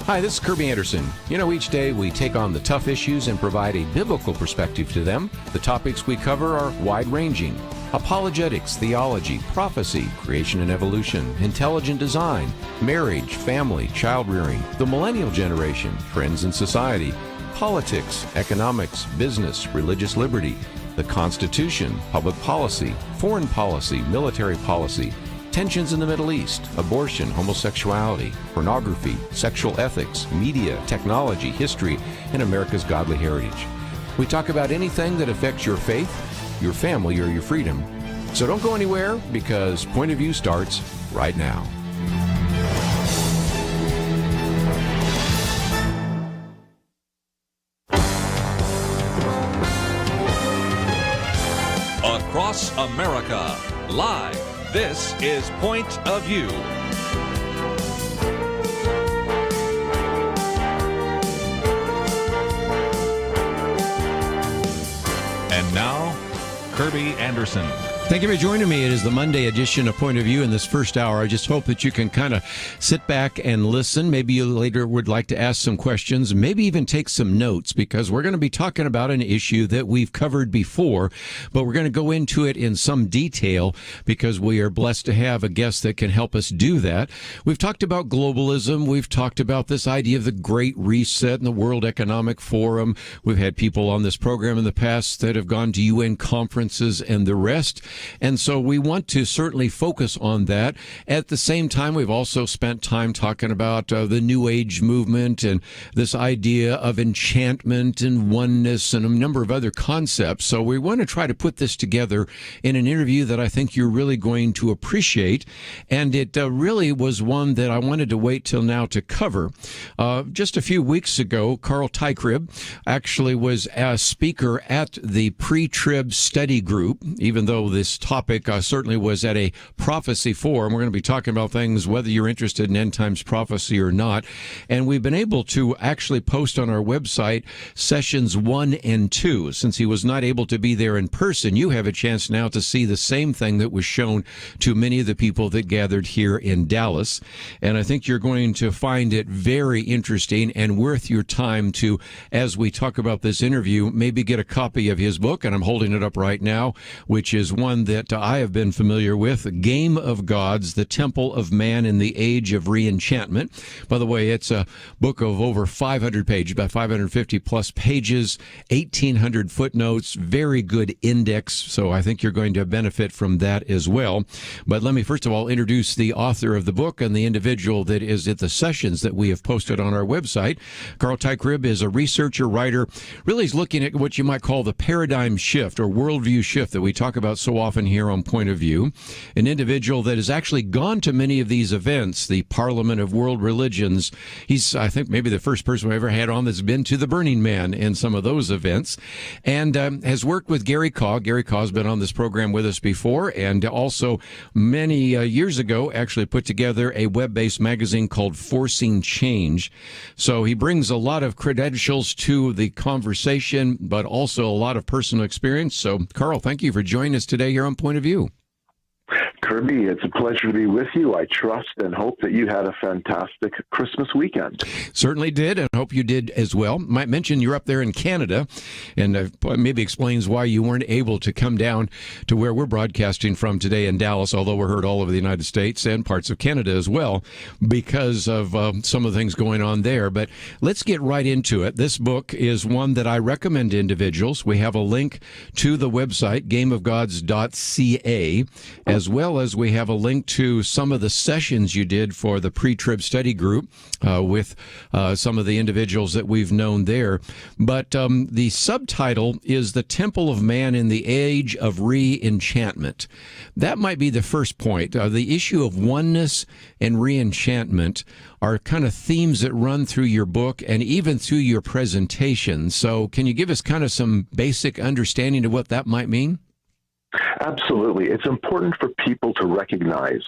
Hi, this is Kerby Anderson. Each day we take on the tough issues and provide a biblical perspective to them. The topics we cover are wide-ranging: apologetics, theology, prophecy, creation and evolution, intelligent design, marriage, family, child-rearing, the millennial generation, trends in society, politics, economics, business, religious liberty, the Constitution, public policy, foreign policy, military policy, tensions in the Middle East, abortion, homosexuality, pornography, sexual ethics, media, technology, history, and America's godly heritage. We talk about anything that affects your faith, your family, or your freedom. So don't go anywhere, because Point of View starts right now. Across America, live. This is Point of View. And now, Kerby Anderson. Thank you for joining me. It is the Monday edition of Point of View in this first hour. I just hope that you can kind of sit back and listen. Maybe you later would like to ask some questions, maybe even take some notes, because we're going to be talking about an issue that we've covered before, but we're going to go into it in some detail because we are blessed to have a guest that can help us do that. We've talked about globalism. We've talked about this idea of the Great Reset and the World Economic Forum. We've had people on this program in the past that have gone to UN conferences and the rest. And so we want to certainly focus on that. At the same time, we've also spent time talking about the New Age movement and this idea of enchantment and oneness and a number of other concepts. So we want to try to put this together in an interview that I think you're really going to appreciate. And it really was one that I wanted to wait till now to cover. Just a few weeks ago, Carl Teichrib actually was a speaker at the pre-trib study group, even though this topic certainly was at a prophecy forum. We're going to be talking about things whether you're interested in end times prophecy or not. And we've been able to actually post on our website sessions 1 and 2. Since he was not able to be there in person, you have a chance now to see the same thing that was shown to many of the people that gathered here in Dallas. And I think you're going to find it very interesting and worth your time to, as we talk about this interview, maybe get a copy of his book. And I'm holding it up right now, which is one that I have been familiar with, Game of Gods, The Temple of Man in the Age of Re-Enchantment. By the way, it's a book of over 500 pages, about 550 plus pages, 1,800 footnotes, very good index, so I think you're going to benefit from that as well. But let me first of all introduce the author of the book and the individual that is at the sessions that we have posted on our website. Carl Teichrib is a researcher, writer, really is looking at what you might call the paradigm shift or worldview shift that we talk about so often here on Point of View. An individual that has actually gone to many of these events, the Parliament of World Religions. He's, I think, maybe the first person we ever had on that's been to the Burning Man in some of those events, and has worked with Gary Kaw. Gary Kaw has been on this program with us before, and also many years ago actually put together a web-based magazine called Forcing Change. So he brings a lot of credentials to the conversation, but also a lot of personal experience. So, Carl, thank you for joining us today here on Point of View. Kerby, it's a pleasure to be with you. I trust and hope that you had a fantastic Christmas weekend. Certainly did, and hope you did as well. Might mention you're up there in Canada, and maybe explains why you weren't able to come down to where we're broadcasting from today in Dallas, although we're heard all over the United States and parts of Canada as well, because of some of the things going on there. But let's get right into it. This book is one that I recommend to individuals. We have a link to the website, gameofgods.ca, as well as we have a link to some of the sessions you did for the pre-trib study group with some of the individuals that we've known there. But the subtitle is The Temple of Man in the Age of Re-Enchantment. That might be the first point. The issue of oneness and re-enchantment are kind of themes that run through your book and even through your presentation. So can you give us kind of some basic understanding of what that might mean? Absolutely. It's important for people to recognize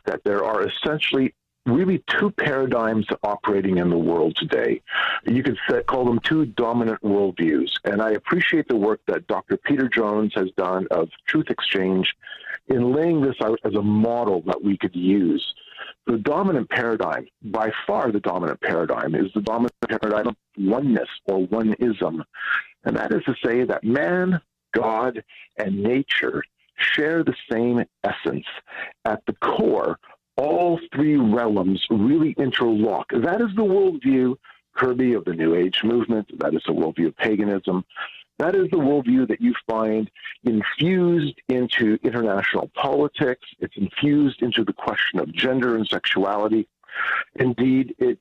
that there are essentially really two paradigms operating in the world today. You could call them two dominant worldviews. And I appreciate the work that Dr. Peter Jones has done of Truth Exchange in laying this out as a model that we could use. The dominant paradigm, by far the dominant paradigm, is the dominant paradigm of oneness or oneism. And that is to say that man, God, and nature share the same essence. At the core, all three realms really interlock. That is the worldview, Kerby, of the New Age movement. That is the worldview of paganism. That is the worldview that you find infused into international politics. It's infused into the question of gender and sexuality. Indeed, it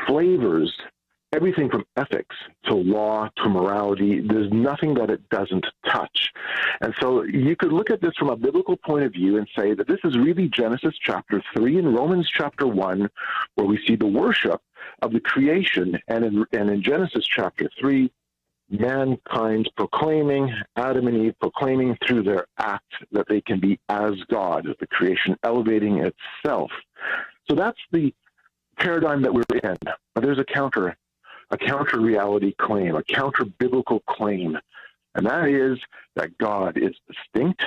flavors everything from ethics to law to morality. There's nothing that it doesn't touch. And so you could look at this from a biblical point of view and say that this is really Genesis chapter 3 and Romans chapter 1, where we see the worship of the creation. And in Genesis chapter 3, mankind proclaiming, Adam and Eve proclaiming through their act that they can be as God, the creation elevating itself. So that's the paradigm that we're in. But there's a counter reality claim, a counter biblical claim, and that is that God is distinct,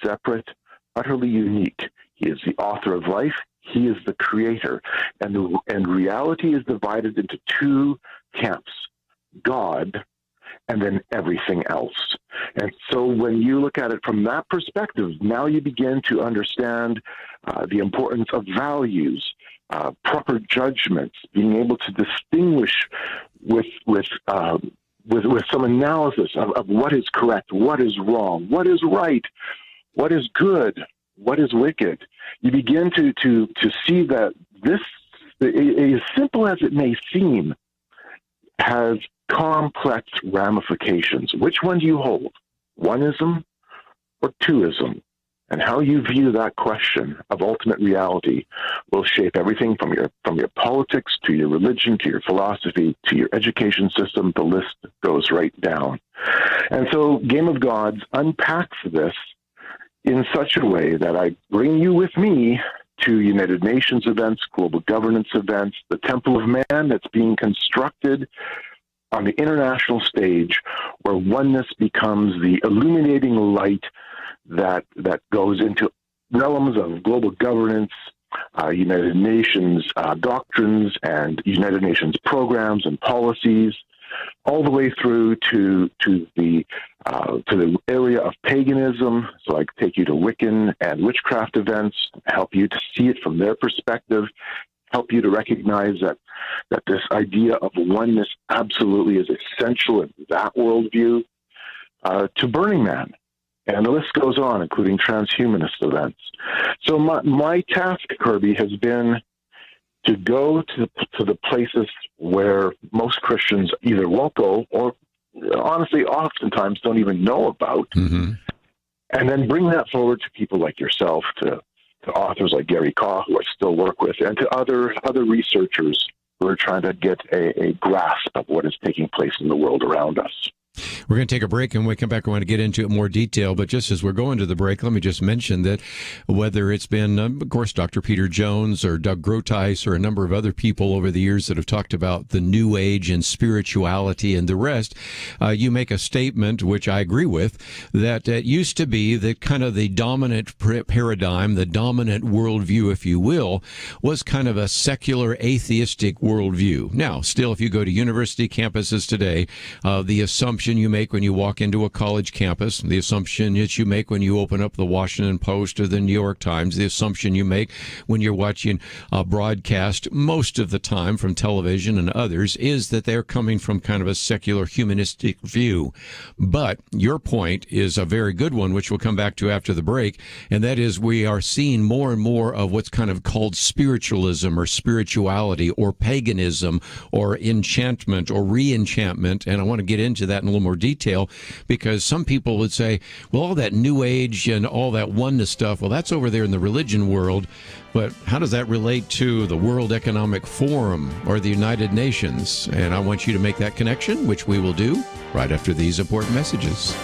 separate, utterly unique. He is the author of life. He is the creator, and reality is divided into two camps: God and then everything else. And so when you look at it from that perspective, now you begin to understand the importance of values, proper judgments, being able to distinguish with some analysis of what is correct, what is wrong, what is right, what is good, what is wicked. You begin to see that this, as simple as it may seem, has complex ramifications. Which one do you hold? Oneism or twoism? And how you view that question of ultimate reality will shape everything from your politics to your religion to your philosophy to your education system. The list goes right down. And so Game of Gods unpacks this in such a way that I bring you with me to United Nations events, global governance events, the Temple of Man that's being constructed on the international stage, where oneness becomes the illuminating light that goes into realms of global governance, United Nations doctrines, and United Nations programs and policies, all the way through to the area of paganism. So I take you to Wiccan and witchcraft events, help you to see it from their perspective, help you to recognize that this idea of oneness absolutely is essential in that worldview, to Burning Man. And the list goes on, including transhumanist events. So my task, Kerby, has been to go to the places where most Christians either won't go or, honestly, oftentimes don't even know about, and then bring that forward to people like yourself, to authors like Gary Kaw, who I still work with, and to other researchers who are trying to get a grasp of what is taking place in the world around us. We're going to take a break, and when we come back, I want to get into it in more detail. But just as we're going to the break, let me just mention that whether it's been, of course, Dr. Peter Jones or Doug Groteis or a number of other people over the years that have talked about the New Age and spirituality and the rest, you make a statement, which I agree with, that it used to be that kind of the dominant paradigm, the dominant worldview, if you will, was kind of a secular, atheistic worldview. Now, still, if you go to university campuses today, the assumption you make when you walk into a college campus, the assumption that you make when you open up the Washington Post or the New York Times, the assumption you make when you're watching a broadcast most of the time from television and others, is that they're coming from kind of a secular humanistic view. But your point is a very good one, which we'll come back to after the break, and that is we are seeing more and more of what's kind of called spiritualism or spirituality or paganism or enchantment or re-enchantment, and I want to get into that in a little more detail, because some people would say, well, all that New Age and all that oneness stuff, well, that's over there in the religion world, but how does that relate to the World Economic Forum or the United Nations? And I want you to make that connection, which we will do right after these important messages.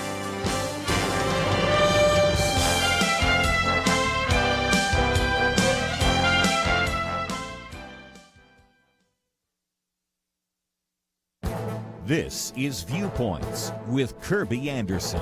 This is Viewpoints with Kerby Anderson.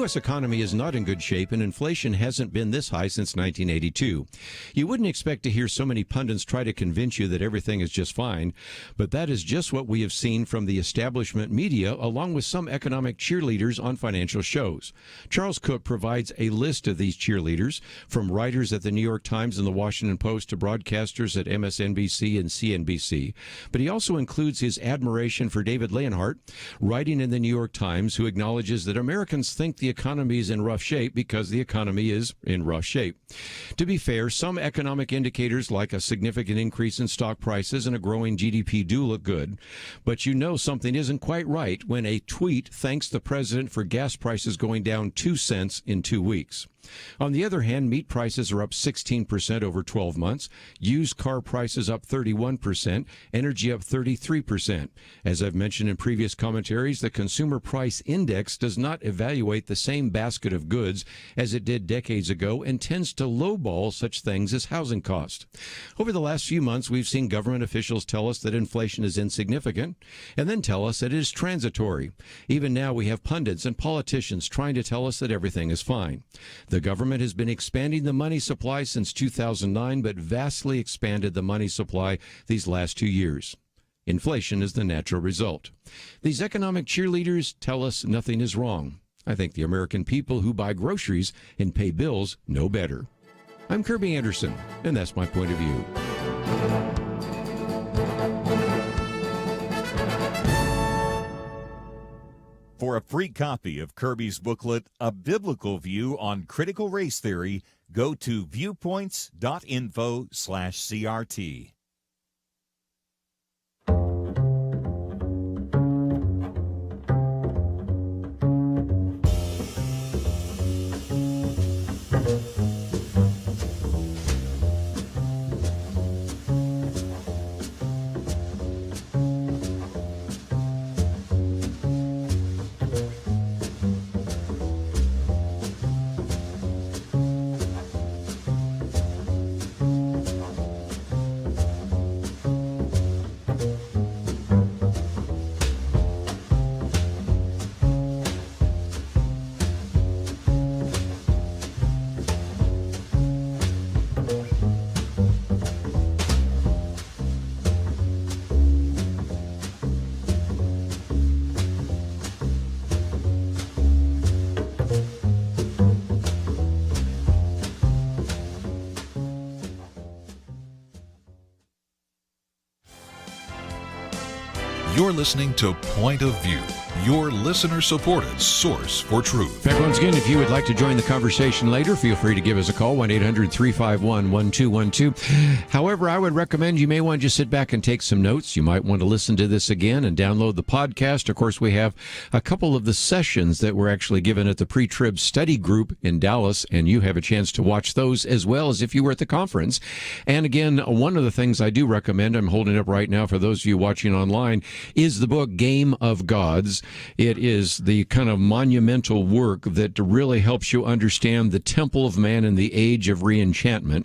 U.S. economy is not in good shape, and inflation hasn't been this high since 1982. You wouldn't expect to hear so many pundits try to convince you that everything is just fine, but that is just what we have seen from the establishment media, along with some economic cheerleaders on financial shows. Charles Cook provides a list of these cheerleaders, from writers at the New York Times and the Washington Post to broadcasters at MSNBC and CNBC. But he also includes his admiration for David Leonhardt, writing in the New York Times, who acknowledges that Americans think the economy is in rough shape because the economy is in rough shape. To be fair, some economic indicators like a significant increase in stock prices and a growing GDP do look good, but you know something isn't quite right when a tweet thanks the president for gas prices going down 2 cents in 2 weeks. On the other hand, meat prices are up 16% over 12 months, used car prices up 31%, energy up 33%. As I've mentioned in previous commentaries, the Consumer Price Index does not evaluate the same basket of goods as it did decades ago and tends to lowball such things as housing cost. Over the last few months, we've seen government officials tell us that inflation is insignificant and then tell us that it is transitory. Even now, we have pundits and politicians trying to tell us that everything is fine. The government has been expanding the money supply since 2009, but vastly expanded the money supply these last 2 years. Inflation is the natural result. These economic cheerleaders tell us nothing is wrong. I think the American people who buy groceries and pay bills know better. I'm Kerby Anderson, and that's my point of view. For a free copy of Kerby's booklet, A Biblical View on Critical Race Theory, go to viewpoints.info/CRT. You're listening to Point of View, your listener-supported source for truth. In fact, once again, if you would like to join the conversation later, feel free to give us a call, 1-800-351-1212. However, I would recommend you may want to just sit back and take some notes. You might want to listen to this again and download the podcast. Of course, we have a couple of the sessions that were actually given at the pre-trib study group in Dallas, and you have a chance to watch those as well as if you were at the conference. And again, one of the things I do recommend, I'm holding up right now for those of you watching online, is the book Game of Gods. It is the kind of monumental work that really helps you understand the temple of man in the age of reenchantment.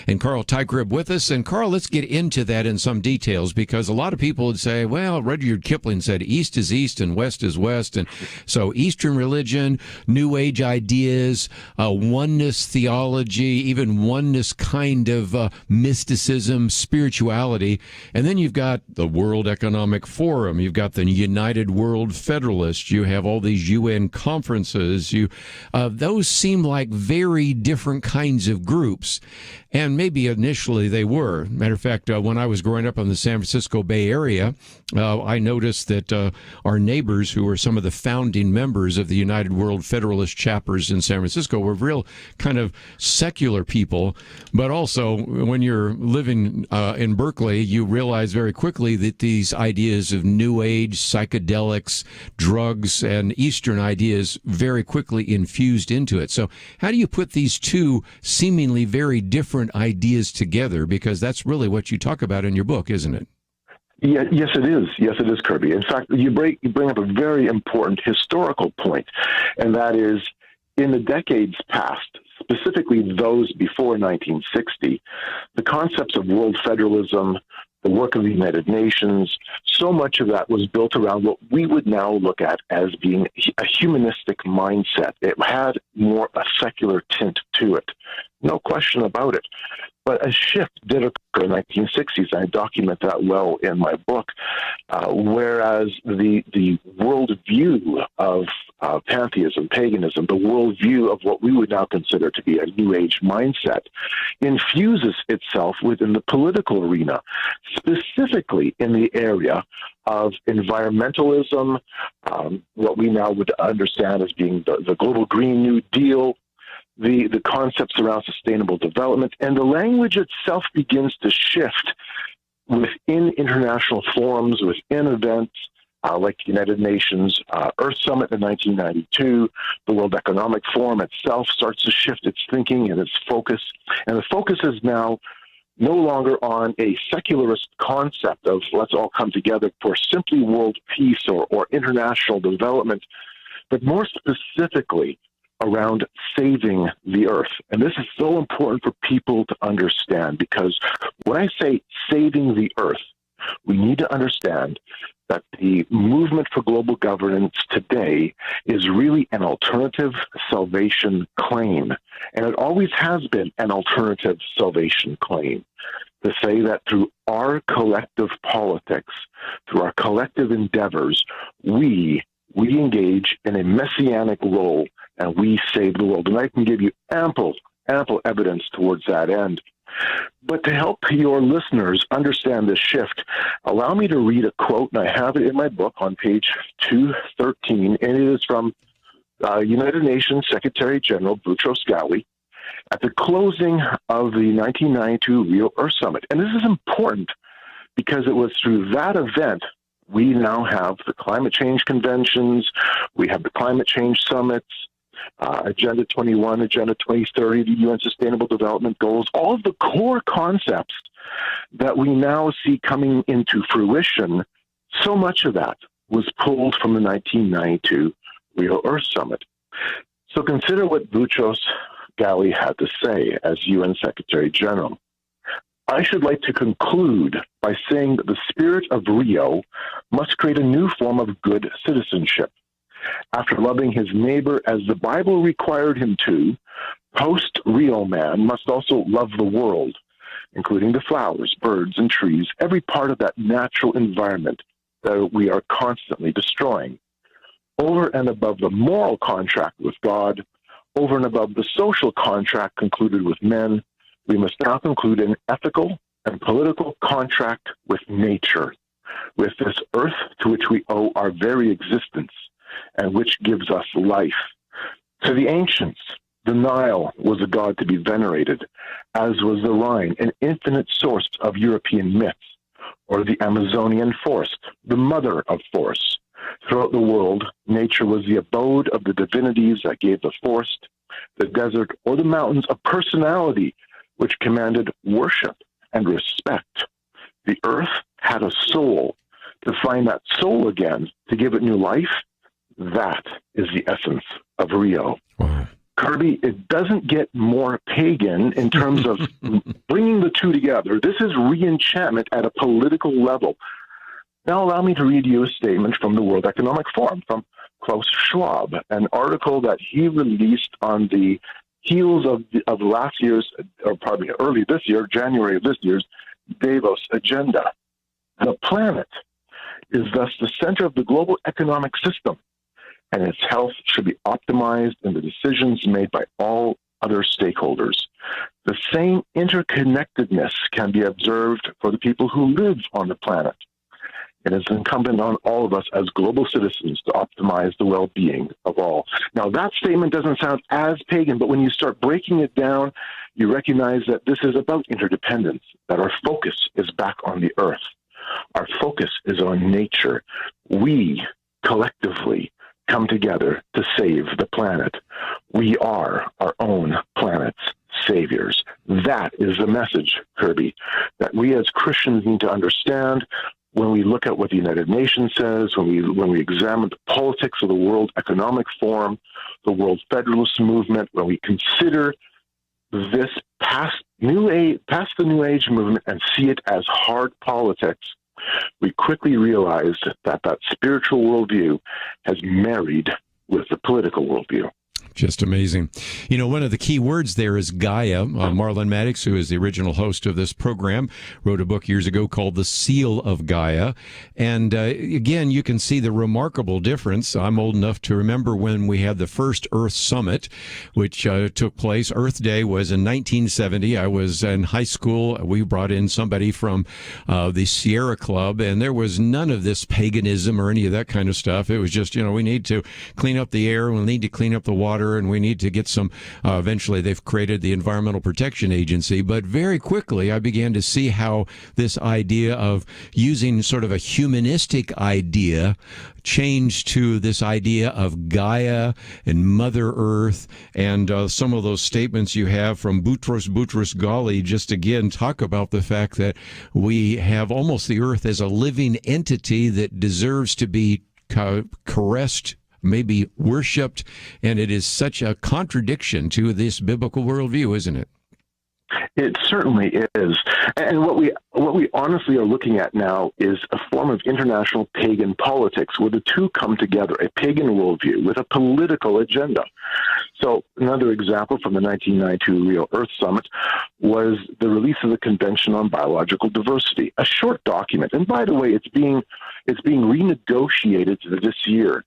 And Carl Teichrib with us. And Carl, let's get into that in some details, because a lot of people would say, well, Rudyard Kipling said East is East and West is West. And so Eastern religion, New Age ideas, oneness theology, even oneness kind of mysticism, spirituality. And then you've got the World Economic Forum. You've got the United World Federalists. You have all these UN conferences. Those seem like very different kinds of groups. And maybe initially they were. Matter of fact, when I was growing up in the San Francisco Bay Area, I noticed that our neighbors, who were some of the founding members of the United World Federalist chapters in San Francisco, were real kind of secular people. But also, when you're living in Berkeley, you realize very quickly that these ideas of New Age, psychedelics, drugs, and Eastern ideas very quickly infused into it. So how do you put these two seemingly very different ideas together? Because that's really what you talk about in your book, isn't it? Yeah, yes, it is. Yes, it is, Kerby. In fact, you bring up a very important historical point, and that is, in the decades past, specifically those before 1960, the concepts of world federalism, the work of the United Nations, so much of that was built around what we would now look at as being a humanistic mindset. It had more a secular tint to it, no question about it. But a shift did occur in the 1960s, and I document that well in my book, whereas the worldview of pantheism, paganism, the worldview of what we would now consider to be a New Age mindset, infuses itself within the political arena, specifically in the area of environmentalism, what we now would understand as being the global Green New Deal, the concepts around sustainable development, and the language itself begins to shift within international forums, within events like the United Nations Earth Summit in 1992. The World Economic Forum itself starts to shift its thinking and its focus, and the focus is now no longer on a secularist concept of let's all come together for simply world peace or international development, but more specifically around saving the earth. And this is so important for people to understand, because when I say saving the earth, we need to understand that the movement for global governance today is really an alternative salvation claim. And it always has been an alternative salvation claim, to say that through our collective politics, through our collective endeavors, we engage in a messianic role and we save the world. And I can give you ample evidence towards that end. But to help your listeners understand this shift, allow me to read a quote, and I have it in my book on page 213, and it is from United Nations Secretary General Boutros Ghali at the closing of the 1992 Rio Earth Summit. And this is important because it was through that event we now have the climate change conventions, we have the climate change summits, Agenda 21, Agenda 2030, the UN Sustainable Development Goals, all of the core concepts that we now see coming into fruition. So much of that was pulled from the 1992 Rio Earth Summit. So consider what Boutros Ghali had to say as UN Secretary General. I should like to conclude by saying that the spirit of Rio must create a new form of good citizenship. After loving his neighbor as the Bible required him to, post-Rio man must also love the world, including the flowers, birds, and trees, every part of that natural environment that we are constantly destroying. Over and above the moral contract with God, over and above the social contract concluded with men, we must now conclude an ethical and political contract with nature, with this earth to which we owe our very existence, and which gives us life. To the ancients, the Nile was a god to be venerated, as was the Rhine, an infinite source of European myths, or the Amazonian forest, the mother of forests. Throughout the world, nature was the abode of the divinities that gave the forest, the desert, or the mountains a personality which commanded worship and respect. The earth had a soul. To find that soul again, to give it new life, that is the essence of Rio. Wow. Kerby, it doesn't get more pagan in terms of bringing the two together. This is re-enchantment at a political level. Now allow me to read you a statement from the World Economic Forum, from Klaus Schwab, an article that he released on the heels of last year's, or probably early this year, January of this year's, Davos agenda. The planet is thus the center of the global economic system, and its health should be optimized in the decisions made by all other stakeholders. The same interconnectedness can be observed for the people who live on the planet. It is incumbent on all of us as global citizens to optimize the well-being of all. Now, that statement doesn't sound as pagan, but when you start breaking it down, you recognize that this is about interdependence, that our focus is back on the earth. Our focus is on nature. We, collectively, come together to save the planet. We are our own planet's saviors. That is the message, Kerby, that we as Christians need to understand when we look at what the United Nations says, when we examine the politics of the World Economic Forum, the World Federalist Movement, when we consider this past past the New Age movement and see it as hard politics, we quickly realized that spiritual worldview has married with the political worldview. Just amazing. You know, one of the key words there is Gaia. Marlon Maddox, who is the original host of this program, wrote a book years ago called The Seal of Gaia. And again, you can see the remarkable difference. I'm old enough to remember when we had the first Earth Summit, which took place. Earth Day was in 1970. I was in high school. We brought in somebody from the Sierra Club, and there was none of this paganism or any of that kind of stuff. It was just, we need to clean up the air, we need to clean up the water, and we need to get some, eventually they've created the Environmental Protection Agency. But very quickly, I began to see how this idea of using sort of a humanistic idea changed to this idea of Gaia and Mother Earth, and some of those statements you have from Boutros Ghali just again talk about the fact that we have almost the Earth as a living entity that deserves to be caressed, maybe worshipped, and it is such a contradiction to this biblical worldview, isn't it? It certainly is. And what we honestly are looking at now is a form of international pagan politics where the two come together, a pagan worldview with a political agenda. So another example from the 1992 Rio Earth Summit was the release of the Convention on Biological Diversity, a short document. And by the way, it's being renegotiated this year.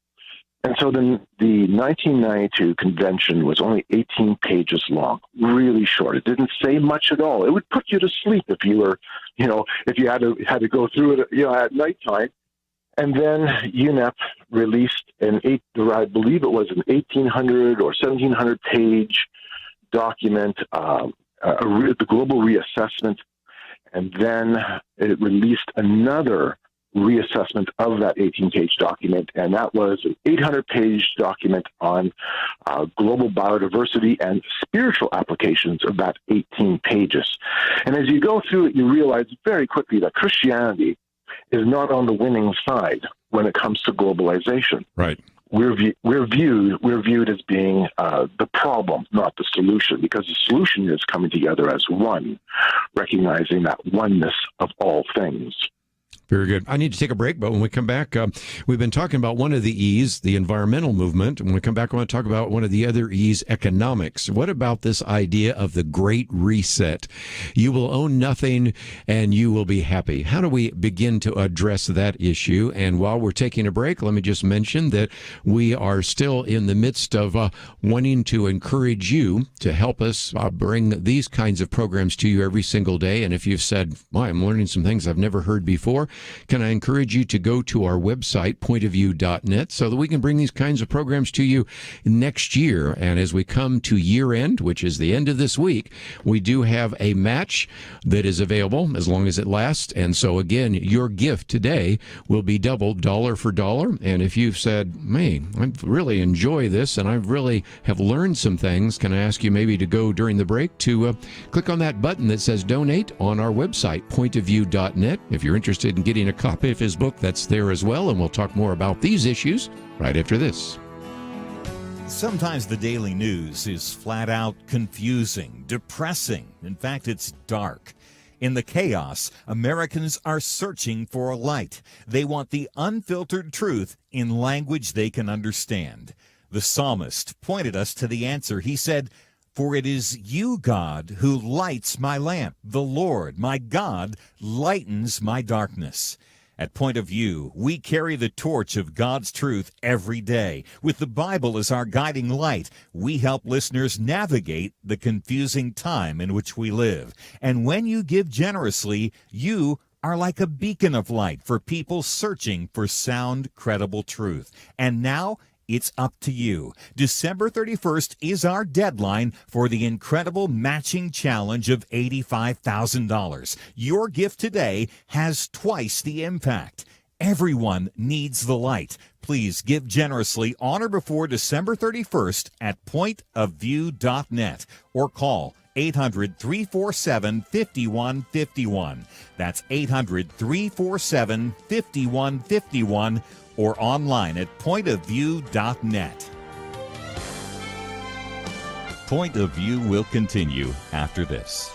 And so then the 1992 convention was only 18 pages long, really short. It didn't say much at all. It would put you to sleep if you were, if you had to go through it, at nighttime. And then UNEP released I believe it was an 1,800 or 1,700 page document, the global reassessment. And then it released another reassessment of that 18-page document, and that was an 800-page document on global biodiversity and spiritual applications of that 18 pages. And as you go through it, you realize very quickly that Christianity is not on the winning side when it comes to globalization. Right. We're viewed as being the problem, not the solution, because the solution is coming together as one, recognizing that oneness of all things. Very good. I need to take a break, but when we come back, we've been talking about one of the E's, the environmental movement. When we come back, I want to talk about one of the other E's, economics. What about this idea of the Great Reset? You will own nothing and you will be happy. How do we begin to address that issue? And while we're taking a break, let me just mention that we are still in the midst of wanting to encourage you to help us bring these kinds of programs to you every single day. And if you've said, well, I'm learning some things I've never heard before, can I encourage you to go to our website, pointofview.net, so that we can bring these kinds of programs to you next year. And as we come to year end, which is the end of this week, we do have a match that is available as long as it lasts. And so again, your gift today will be doubled dollar for dollar. And if you've said, man, I really enjoy this and I really have learned some things, can I ask you maybe to go during the break to click on that button that says donate on our website, pointofview.net. If you're interested in getting a copy of his book, that's there as well. And we'll talk more about these issues right after this. Sometimes the daily news is flat out confusing, depressing. In fact, it's dark. In the chaos, Americans are searching for a light. They want the unfiltered truth in language they can understand. The psalmist pointed us to the answer. He said, "For it is you, God, who lights my lamp. The Lord, my God, lightens my darkness." At Point of View, we carry the torch of God's truth every day. With the Bible as our guiding light, we help listeners navigate the confusing time in which we live. And when you give generously, you are like a beacon of light for people searching for sound, credible truth. And now, it's up to you. December 31st is our deadline for the incredible matching challenge of $85,000. Your gift today has twice the impact. Everyone needs the light. Please give generously on or before December 31st at pointofview.net or call 800-347-5151. That's 800-347-5151. or online at pointofview.net. Point of View will continue after this.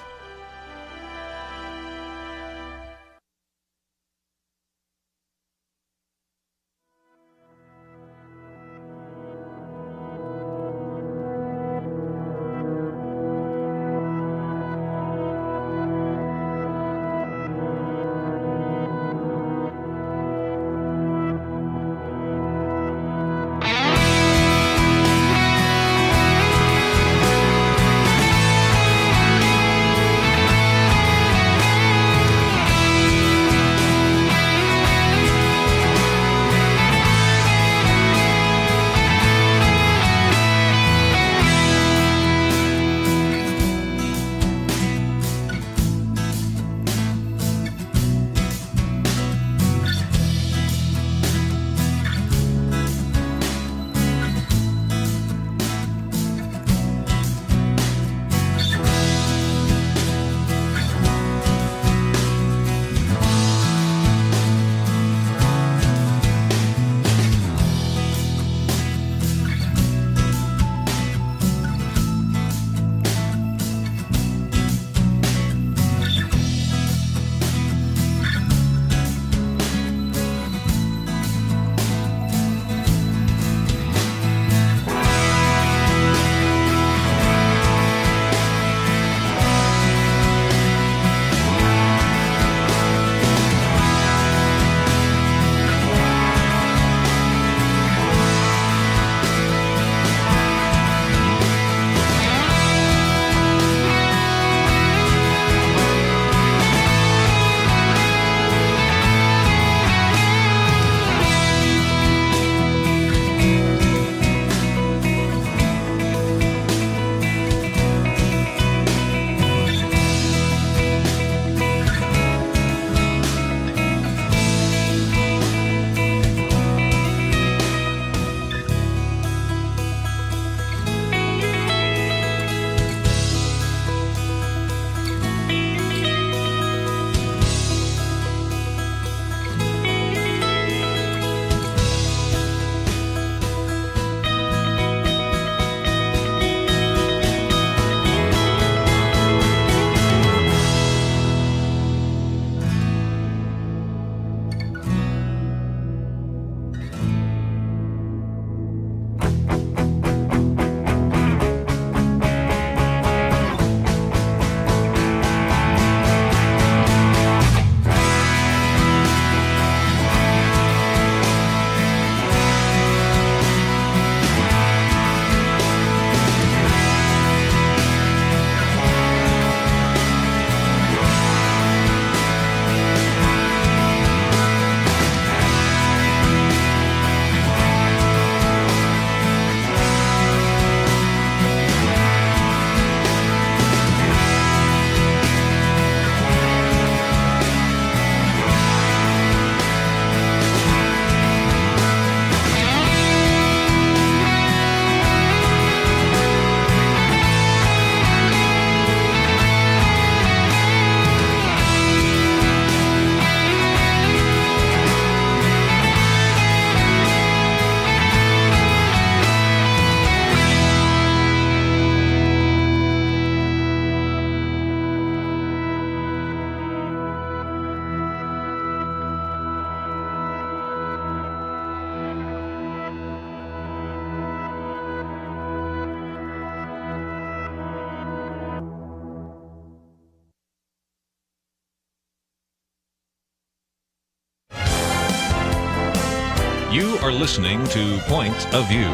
are listening to Point of View.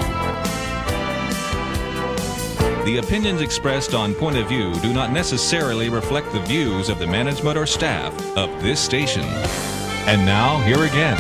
The opinions expressed on Point of View do not necessarily reflect the views of the management or staff of this station. And now, here again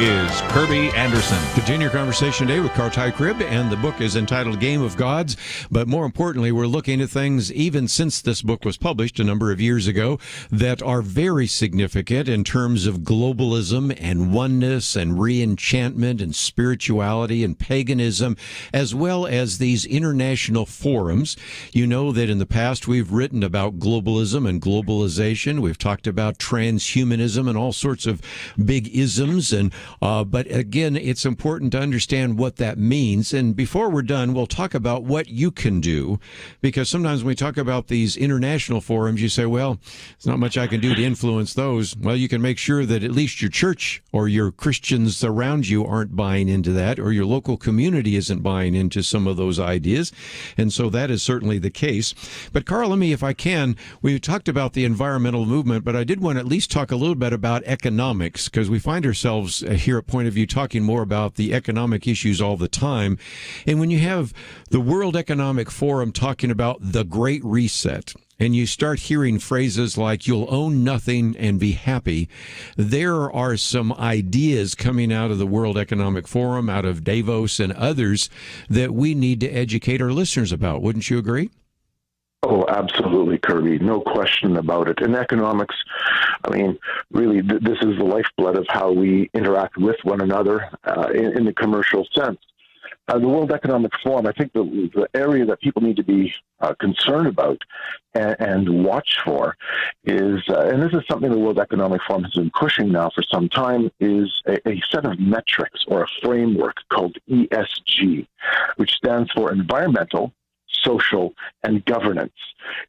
is Kerby Anderson. Continue your conversation today with Carl Teichrib, and the book is entitled Game of Gods. But more importantly, we're looking at things even since this book was published a number of years ago that are very significant in terms of globalism and oneness and re-enchantment and spirituality and paganism, as well as these international forums. You know that in the past we've written about globalism and globalization. We've talked about transhumanism and all sorts of big isms, and but again, it's important to understand what that means. And before we're done, we'll talk about what you can do, because sometimes when we talk about these international forums, you say, well, there's not much I can do to influence those. Well, you can make sure that at least your church or your Christians around you aren't buying into that, or your local community isn't buying into some of those ideas. And so that is certainly the case. But Carl, let me, if I can, we talked about the environmental movement, but I did want to at least talk a little bit about economics, because we find ourselves here at Point of View talking more about the economic issues all the time. And when you have the World Economic Forum talking about the Great Reset, and you start hearing phrases like you'll own nothing and be happy, there are some ideas coming out of the World Economic Forum, out of Davos and others, that we need to educate our listeners about. Wouldn't you agree? Oh, absolutely, Kerby. No question about it. In economics, I mean, really, this is the lifeblood of how we interact with one another in the commercial sense. The World Economic Forum, I think the area that people need to be concerned about and watch for is, and this is something the World Economic Forum has been pushing now for some time, is a set of metrics or a framework called ESG, which stands for environmental, social, and governance.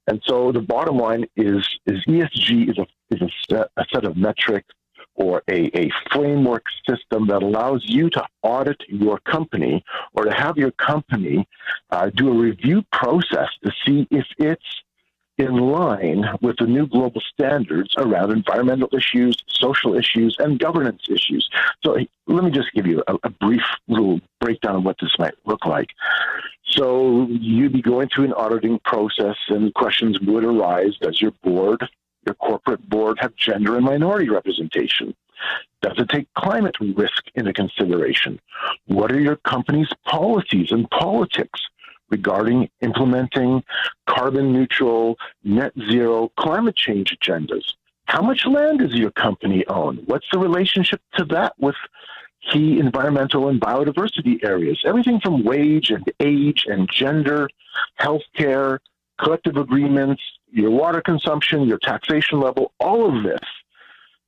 And so the bottom line is ESG is a set of metrics or a framework system that allows you to audit your company or to have your company do a review process to see if it's in line with the new global standards around environmental issues, social issues, and governance issues. So let me just give you a brief little breakdown of what this might look like. So you'd be going through an auditing process, and questions would arise. Does your board, your corporate board, have gender and minority representation? Does it take climate risk into consideration? What are your company's policies and politics regarding implementing carbon neutral, net zero, climate change agendas? How much land does your company own? What's the relationship to that with key environmental and biodiversity areas? Everything from wage and age and gender, healthcare, collective agreements, your water consumption, your taxation level, all of this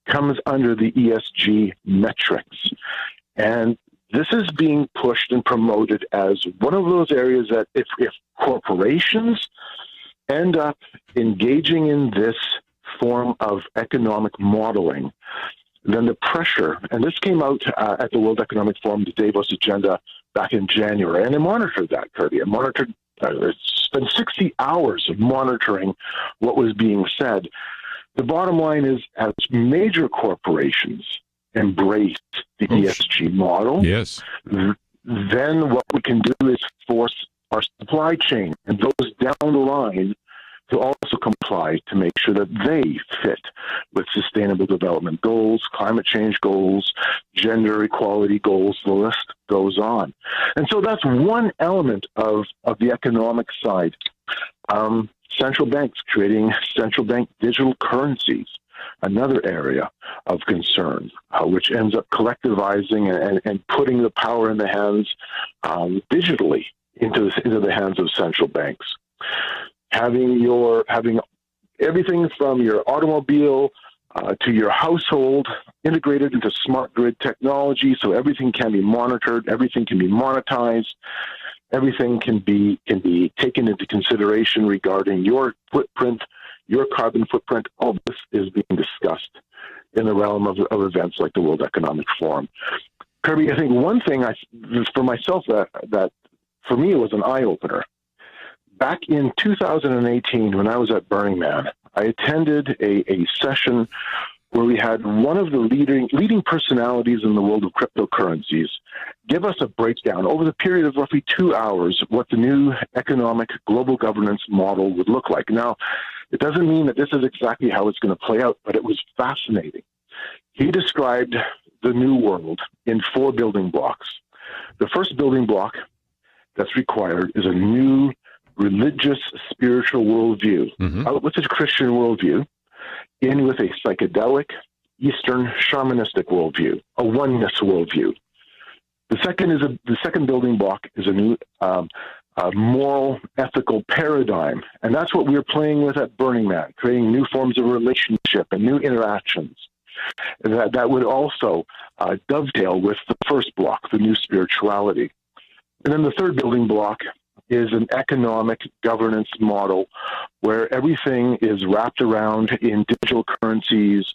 comes under the ESG metrics. And this is being pushed and promoted as one of those areas that if corporations end up engaging in this form of economic modeling, then the pressure, and this came out at the World Economic Forum, the Davos agenda back in January, and I monitored that, Kerby. I monitored, spent 60 hours of monitoring what was being said. The bottom line is, as major corporations embrace the ESG model, yes, then what we can do is force our supply chain and those down the line to also comply to make sure that they fit with sustainable development goals, climate change goals, gender equality goals, the list goes on. And so that's one element of the economic side. Central banks creating central bank digital currencies, another area of concern, which ends up collectivizing and putting the power in the hands digitally into the hands of central banks. Having everything from your automobile to your household integrated into smart grid technology, so everything can be monitored, everything can be monetized, everything can be taken into consideration regarding your footprint, your carbon footprint. All this is being discussed in the realm of events like the World Economic Forum. Kerby, I think one thing for myself that for me was an eye-opener. Back in 2018, when I was at Burning Man, I attended a session where we had one of the leading personalities in the world of cryptocurrencies give us a breakdown over the period of roughly 2 hours what the new economic global governance model would look like. Now, it doesn't mean that this is exactly how it's going to play out, but it was fascinating. He described the new world in 4 building blocks. The first building block that's required is a new religious, spiritual worldview, out with a Christian worldview, in with a psychedelic, Eastern shamanistic worldview, a oneness worldview. The second building block is a new moral, ethical paradigm, and that's what we're playing with at Burning Man, creating new forms of relationship and new interactions. That would also dovetail with the first block, the new spirituality. And then the third building block is an economic governance model where everything is wrapped around in digital currencies,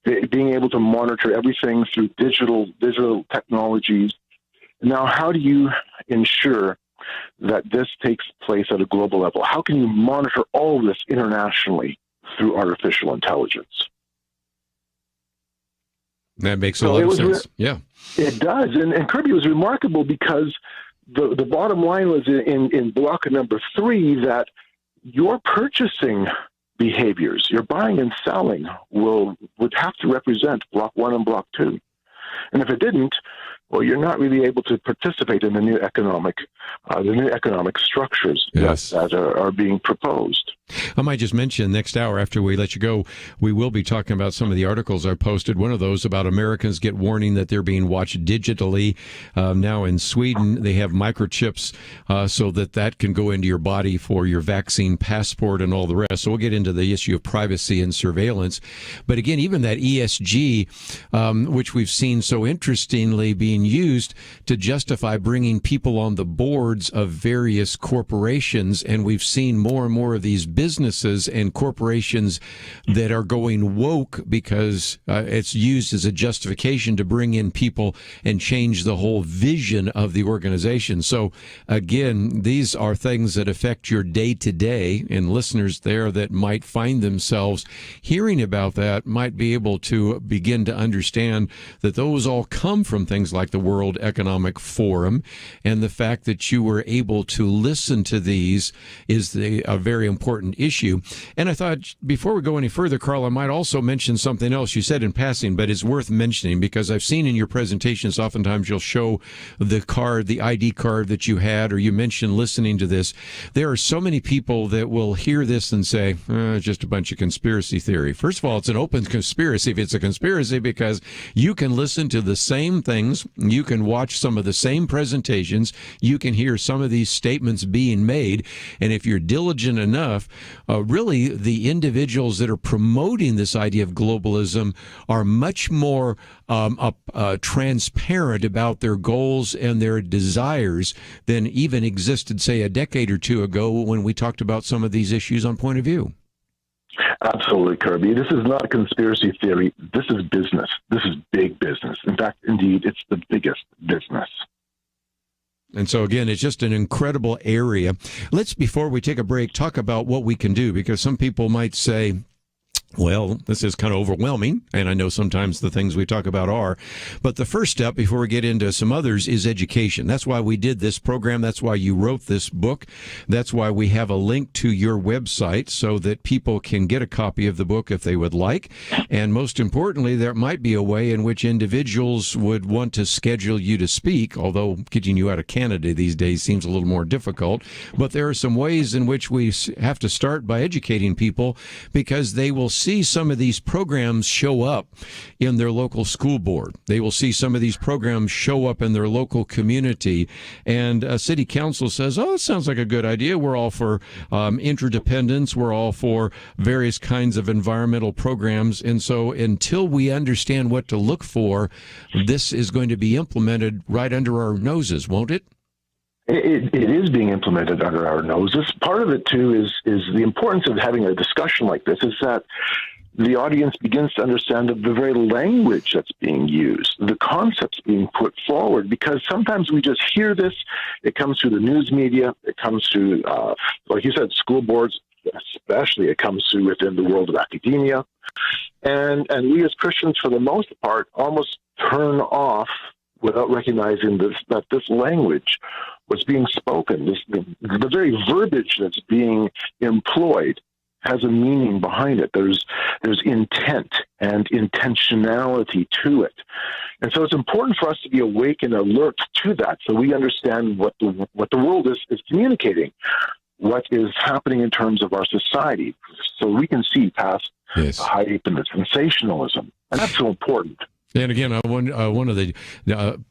being able to monitor everything through digital technologies. Now, how do you ensure that this takes place at a global level? How can you monitor all of this internationally through artificial intelligence? That makes a lot of sense. Yeah, it does. And Kerby was remarkable because the bottom line was in block number 3 that your purchasing behaviors, your buying and selling, would have to represent block 1 and block 2. And if it didn't, well, you're not really able to participate in the new economic structures that are being proposed. I might just mention next hour after we let you go, we will be talking about some of the articles I posted. One of those about Americans get warning that they're being watched digitally. Now in Sweden, they have microchips so that can go into your body for your vaccine passport and all the rest. So we'll get into the issue of privacy and surveillance. But again, even that ESG, which we've seen so interestingly being used to justify bringing people on the boards of various corporations. And we've seen more and more of these businesses and corporations that are going woke because it's used as a justification to bring in people and change the whole vision of the organization. So again, these are things that affect your day to day, and listeners there that might find themselves hearing about that might be able to begin to understand that those all come from things like the World Economic Forum, and the fact that you were able to listen to these is a very important issue. And I thought before we go any further, Carl, I might also mention something else you said in passing, but it's worth mentioning because I've seen in your presentations oftentimes you'll show the ID card that you had, or you mentioned listening to this. There are so many people that will hear this and say, just a bunch of conspiracy theory. First of all, it's an open conspiracy if it's a conspiracy, because you can listen to the same things, you can watch some of the same presentations, you can hear some of these statements being made, and if you're diligent enough, really the individuals that are promoting this idea of globalism are much more transparent about their goals and their desires than even existed, say, a decade or two ago when we talked about some of these issues on Point of View. Absolutely, Kerby. This is not a conspiracy theory. This is business. This is big business. In fact, indeed, it's the biggest business. And so, again, it's just an incredible area. Let's, before we take a break, talk about what we can do, because some people might say, well, this is kind of overwhelming, and I know sometimes the things we talk about are. But the first step, before we get into some others, is education. That's why we did this program. That's why you wrote this book. That's why we have a link to your website so that people can get a copy of the book if they would like. And most importantly, there might be a way in which individuals would want to schedule you to speak, although getting you out of Canada these days seems a little more difficult. But there are some ways in which we have to start by educating people, because they will see some of these programs show up in their local school board. They will see some of these programs show up in their local community, and a city council says, oh, it sounds like a good idea. We're all for interdependence. We're all for various kinds of environmental programs. And so until we understand what to look for, this is going to be implemented right under our noses, won't it? It is being implemented under our noses. Part of it, too, is the importance of having a discussion like this is that the audience begins to understand the very language that's being used, the concepts being put forward, because sometimes we just hear this. It comes through the news media. It comes through, like you said, school boards, especially. It comes through within the world of academia. And we as Christians, for the most part, almost turn off without recognizing that this language was being spoken. The very verbiage that's being employed has a meaning behind it. There's intent and intentionality to it. And so it's important for us to be awake and alert to that, so we understand what the world is communicating, what is happening in terms of our society, so we can see past the hype and the sensationalism. And that's so important. And again, one of the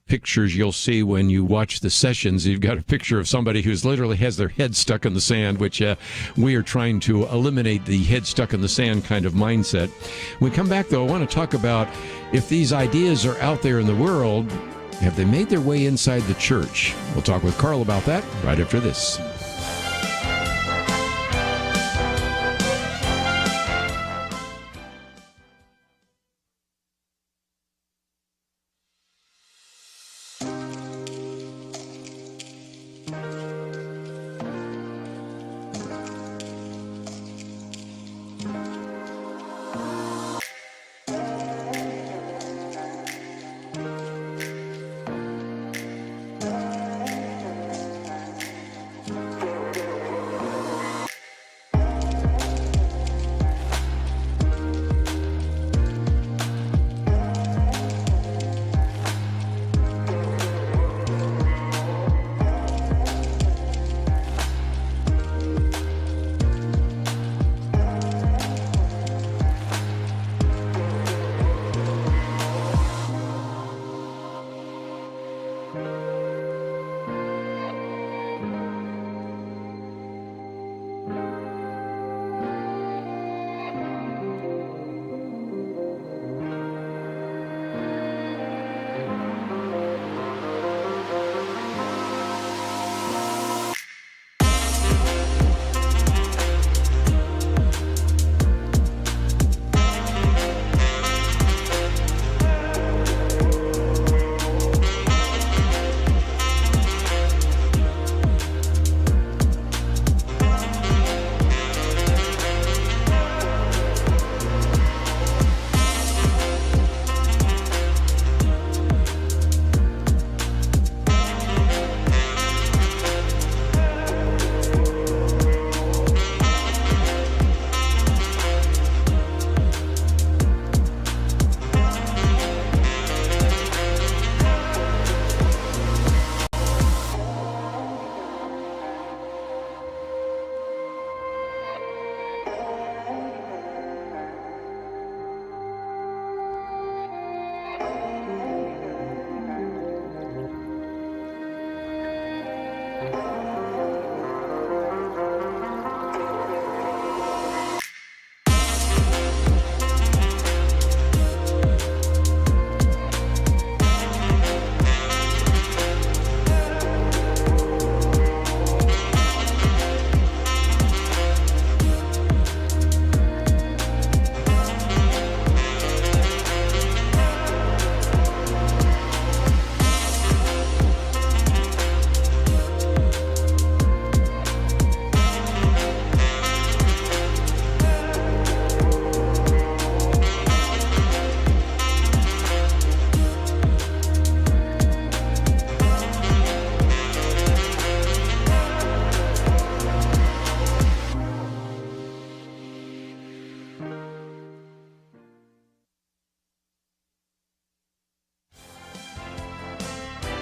pictures you'll see when you watch the sessions, you've got a picture of somebody who's literally has their head stuck in the sand, which we are trying to eliminate the head stuck in the sand kind of mindset. When we come back, though, I want to talk about if these ideas are out there in the world, have they made their way inside the church? We'll talk with Carl about that right after this.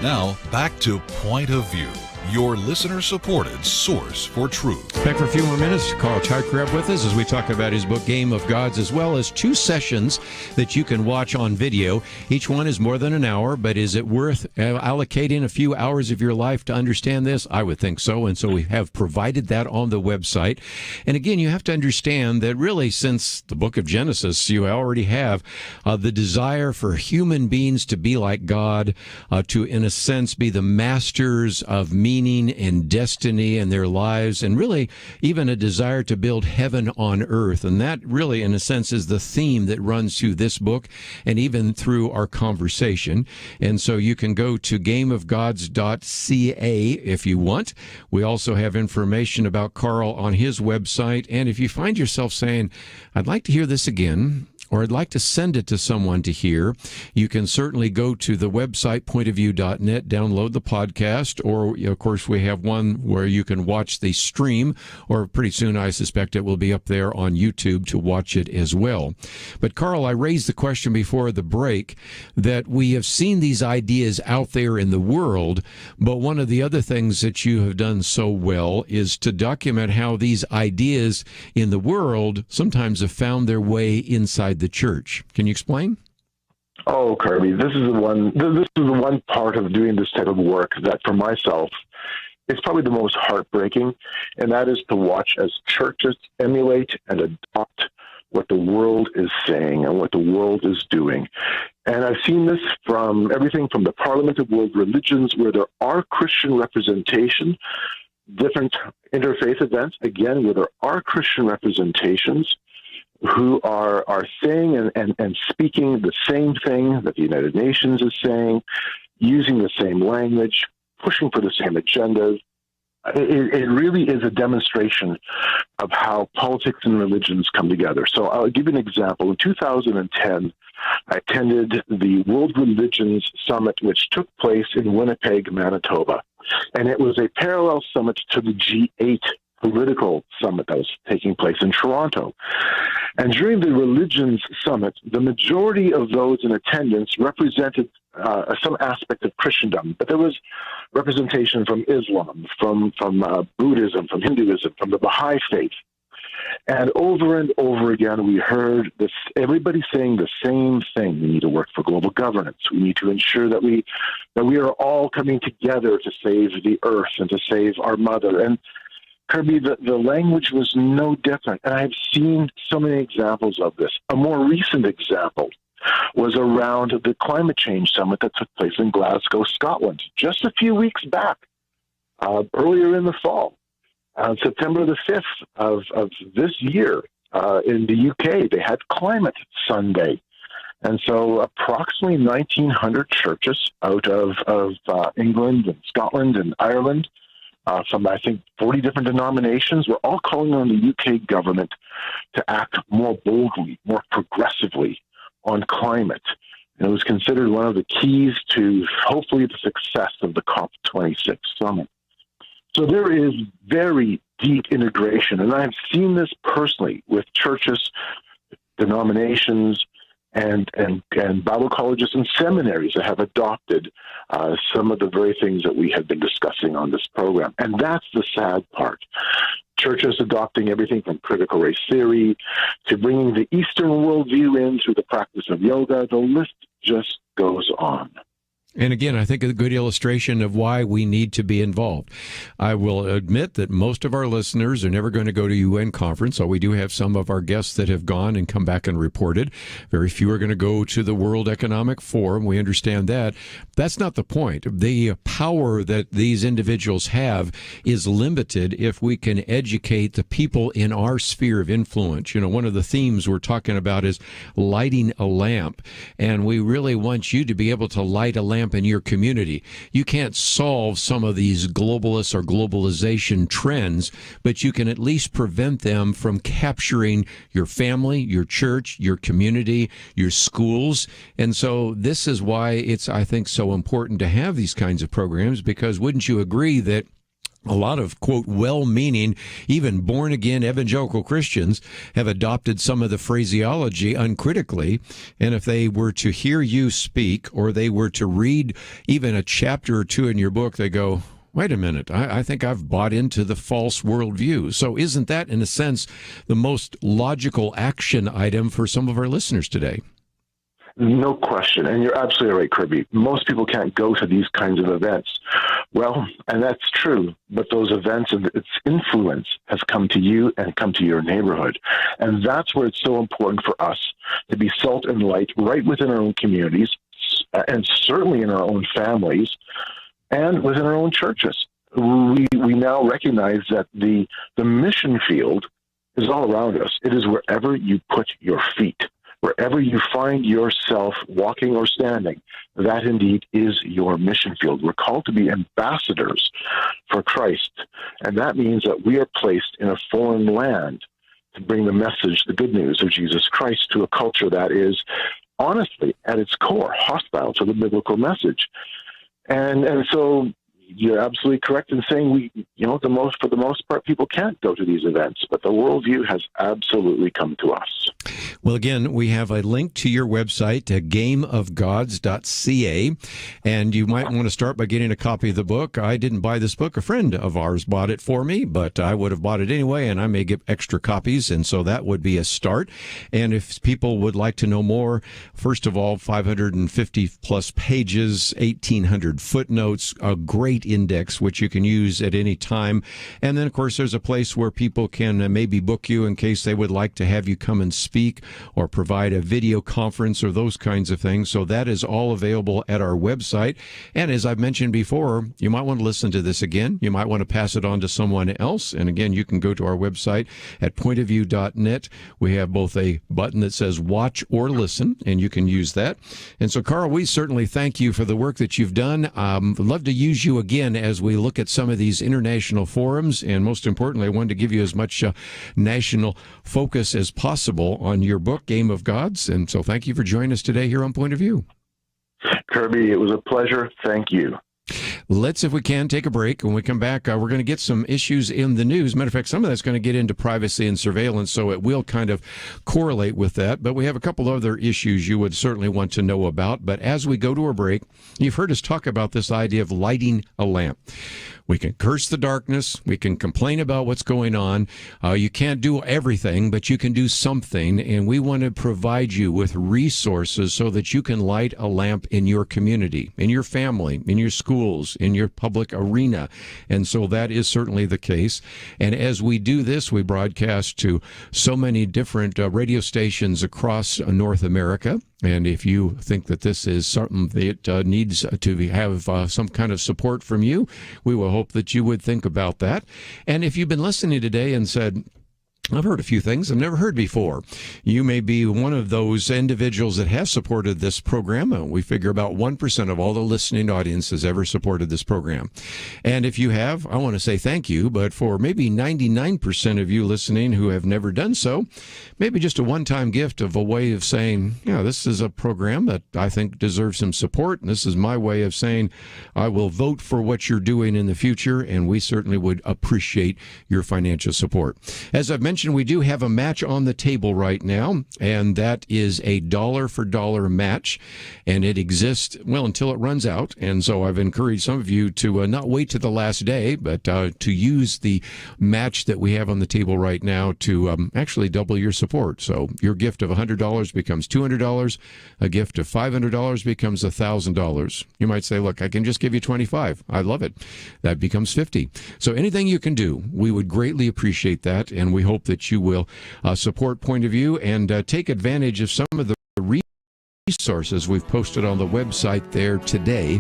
Now, back to Point of View, your listener-supported source for truth. Back for a few more minutes. Carl Teichrib with us as we talk about his book, Game of Gods, as well as 2 sessions that you can watch on video. Each one is more than an hour, but is it worth allocating a few hours of your life to understand this? I would think so, and so we have provided that on the website. And again, you have to understand that really since the book of Genesis, you already have the desire for human beings to be like God, to, in a sense, be the masters of meaning and destiny in their lives, and really even a desire to build heaven on earth. And that really, in a sense, is the theme that runs through this book and even through our conversation. And so you can go to gameofgods.ca if you want. We also have information about Carl on his website. And if you find yourself saying, I'd like to hear this again, or I'd like to send it to someone to hear, you can certainly go to the website, pointofview.net, download the podcast, or, of course, we have one where you can watch the stream, or pretty soon I suspect it will be up there on YouTube to watch it as well. But, Carl, I raised the question before the break that we have seen these ideas out there in the world, but one of the other things that you have done so well is to document how these ideas in the world sometimes have found their way inside the church. Can you explain? Oh, Kerby, this is the one part of doing this type of work that, for myself, is probably the most heartbreaking, and that is to watch as churches emulate and adopt what the world is saying and what the world is doing. And I've seen this from everything from the Parliament of World Religions, where there are Christian representation, different interfaith events, again, where there are Christian representations who are saying and speaking the same thing that the United Nations is saying, using the same language, pushing for the same agendas. It really is a demonstration of how politics and religions come together. So I'll give you an example. In 2010, I attended the World Religions Summit, which took place in Winnipeg, Manitoba. And it was a parallel summit to the G8 political summit that was taking place in Toronto. And during the Religions Summit, the majority of those in attendance represented some aspect of Christendom, but there was representation from Islam, from Buddhism, from Hinduism, from the Baha'i faith. And over again, we heard this, everybody saying the same thing. We need to work for global governance. We need to ensure that we are all coming together to save the earth and to save our mother. And Kerby, the language was no different. And I've seen so many examples of this. A more recent example was around the climate change summit that took place in Glasgow, Scotland, just a few weeks back, earlier in the fall. On September the 5th of this year, in the UK, they had Climate Sunday. And so approximately 1,900 churches out of England and Scotland and Ireland, from, I think, 40 different denominations, were all calling on the UK government to act more boldly, more progressively on climate. And it was considered one of the keys to, hopefully, the success of the COP26 summit. So there is very deep integration, and I've seen this personally with churches, denominations, and Bible colleges and seminaries that have adopted some of the very things that we have been discussing on this program. And that's the sad part. Churches adopting everything from critical race theory to bringing the Eastern worldview in through the practice of yoga. The list just goes on. And again, I think a good illustration of why we need to be involved. I will admit that most of our listeners are never going to go to UN conference, so we do have some of our guests that have gone and come back and reported. Very few are going to go to the World Economic Forum. We understand that. That's not the point. The power that these individuals have is limited if we can educate the people in our sphere of influence. You know, one of the themes we're talking about is lighting a lamp, and we really want you to be able to light a lamp in your community. You can't solve some of these globalist or globalization trends, but you can at least prevent them from capturing your family, your church, your community, your schools. And so this is why it's, I think, so important to have these kinds of programs, because wouldn't you agree that a lot of, quote, well-meaning, even born-again evangelical Christians have adopted some of the phraseology uncritically, and if they were to hear you speak or they were to read even a chapter or two in your book, they go, wait a minute, I think I've bought into the false worldview. So isn't that, in a sense, the most logical action item for some of our listeners today? No question. And you're absolutely right, Kerby. Most people can't go to these kinds of events. Well, and that's true, but those events and its influence has come to you and come to your neighborhood. And that's where it's so important for us to be salt and light right within our own communities, and certainly in our own families, and within our own churches. We now recognize that the mission field is all around us. It is wherever you put your feet. Wherever you find yourself walking or standing, that indeed is your mission field. We're called to be ambassadors for Christ, and that means that we are placed in a foreign land, to bring the message, the good news of Jesus Christ to a culture that is honestly at its core hostile to the biblical message. And so you're absolutely correct in saying for the most part, people can't go to these events, but the worldview has absolutely come to us. Well, again, we have a link to your website, gameofgods.ca, and you might want to start by getting a copy of the book. I didn't buy this book. A friend of ours bought it for me, but I would have bought it anyway, and I may get extra copies, and so that would be a start. And if people would like to know more, first of all, 550-plus pages, 1,800 footnotes, a great index, which you can use at any time. And then, of course, there's a place where people can maybe book you in case they would like to have you come and speak or provide a video conference or those kinds of things. So that is all available at our website. And as I've mentioned before, you might want to listen to this again. You might want to pass it on to someone else. And again, you can go to our website at pointofview.net. We have both a button that says watch or listen, and you can use that. And so, Carl, we certainly thank you for the work that you've done. I'd love to use you again as we look at some of these international forums. And most importantly, I wanted to give you as much national focus as possible on your book, Game of Gods. And so thank you for joining us today here on Point of View. Kerby, it was a pleasure. Thank you. Let's, if we can, take a break. When we come back, we're going to get some issues in the news. Matter of fact, some of that's going to get into privacy and surveillance, so it will kind of correlate with that. But we have a couple other issues you would certainly want to know about. But as we go to a break, you've heard us talk about this idea of lighting a lamp. We can curse the darkness. We can complain about what's going on. You can't do everything, but you can do something. And we want to provide you with resources so that you can light a lamp in your community, in your family, in your schools, in your public arena. And so that is certainly the case. And as we do this, we broadcast to so many different radio stations across North America. And if you think that this is something that needs to have some kind of support from you, we will hope that you would think about that. And if you've been listening today and said, I've heard a few things I've never heard before, you may be one of those individuals that has supported this program. We figure about 1% of all the listening audience has ever supported this program. And if you have, I want to say thank you, but for maybe 99% of you listening who have never done so, maybe just a one-time gift of a way of saying, this is a program that I think deserves some support, and this is my way of saying I will vote for what you're doing in the future, and we certainly would appreciate your financial support. As I've mentioned, we do have a match on the table right now, and that is a dollar-for-dollar match, and it exists, until it runs out. And so I've encouraged some of you to not wait to the last day, but to use the match that we have on the table right now to actually double your support. So your gift of $100 becomes $200. A gift of $500 becomes $1,000. You might say, look, I can just give you $25. I love it. That becomes $50. So anything you can do, we would greatly appreciate that, and we hope that you will support Point of View and take advantage of some of the resources we've posted on the website there today.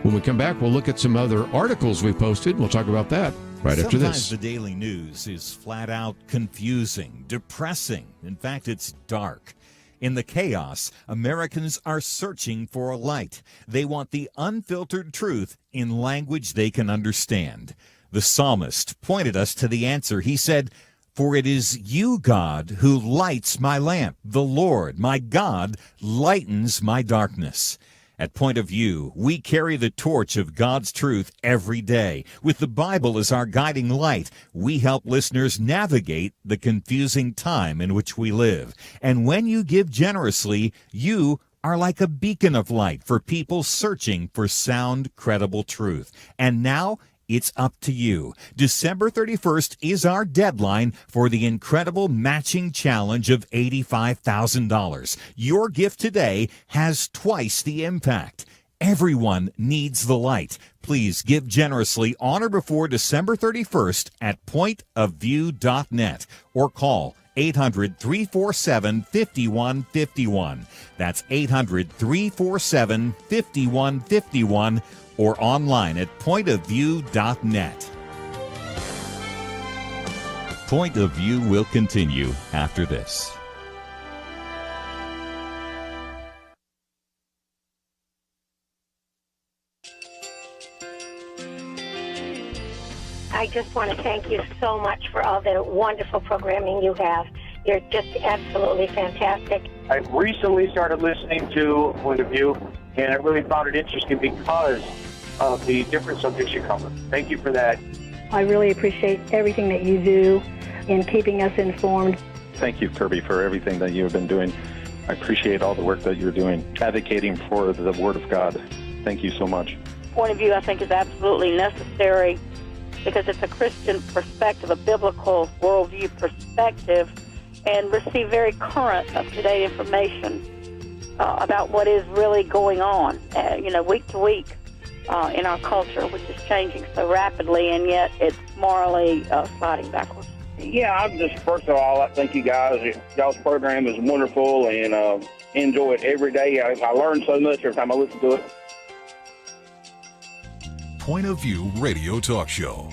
When we come back, we'll look at some other articles we posted. We'll talk about that right after this. Sometimes the daily news is flat out confusing, depressing. In fact, it's dark. In the chaos, Americans are searching for a light. They want the unfiltered truth in language they can understand. The psalmist pointed us to the answer. He said, "For it is you, God, who lights my lamp. The Lord, my God, lightens my darkness." At Point of View, we carry the torch of God's truth every day. With the Bible as our guiding light, we help listeners navigate the confusing time in which we live. And when you give generously, you are like a beacon of light for people searching for sound, credible truth. And now, it's up to you. December 31st is our deadline for the incredible matching challenge of $85,000. Your gift today has twice the impact. Everyone needs the light. Please give generously on or before December 31st at pointofview.net or call 800-347-5151. That's 800-347-5151. or online at pointofview.net. Point of View will continue after this. I just want to thank you so much for all the wonderful programming you have. You're just absolutely fantastic. I recently started listening to Point of View, and I really found it interesting because of the different subjects you cover. Thank you for that. I really appreciate everything that you do in keeping us informed. Thank you, Kerby, for everything that you have been doing. I appreciate all the work that you're doing, advocating for the Word of God. Thank you so much. Point of View, I think, is absolutely necessary because it's a Christian perspective, a biblical worldview perspective, and receive very current, up-to-date information about what is really going on, week to week in our culture, which is changing so rapidly, and yet it's morally sliding backwards. Yeah, I'm just, first of all, I thank you guys. Y'all's program is wonderful, and enjoy it every day. I learn so much every time I listen to it. Point of View Radio Talk Show.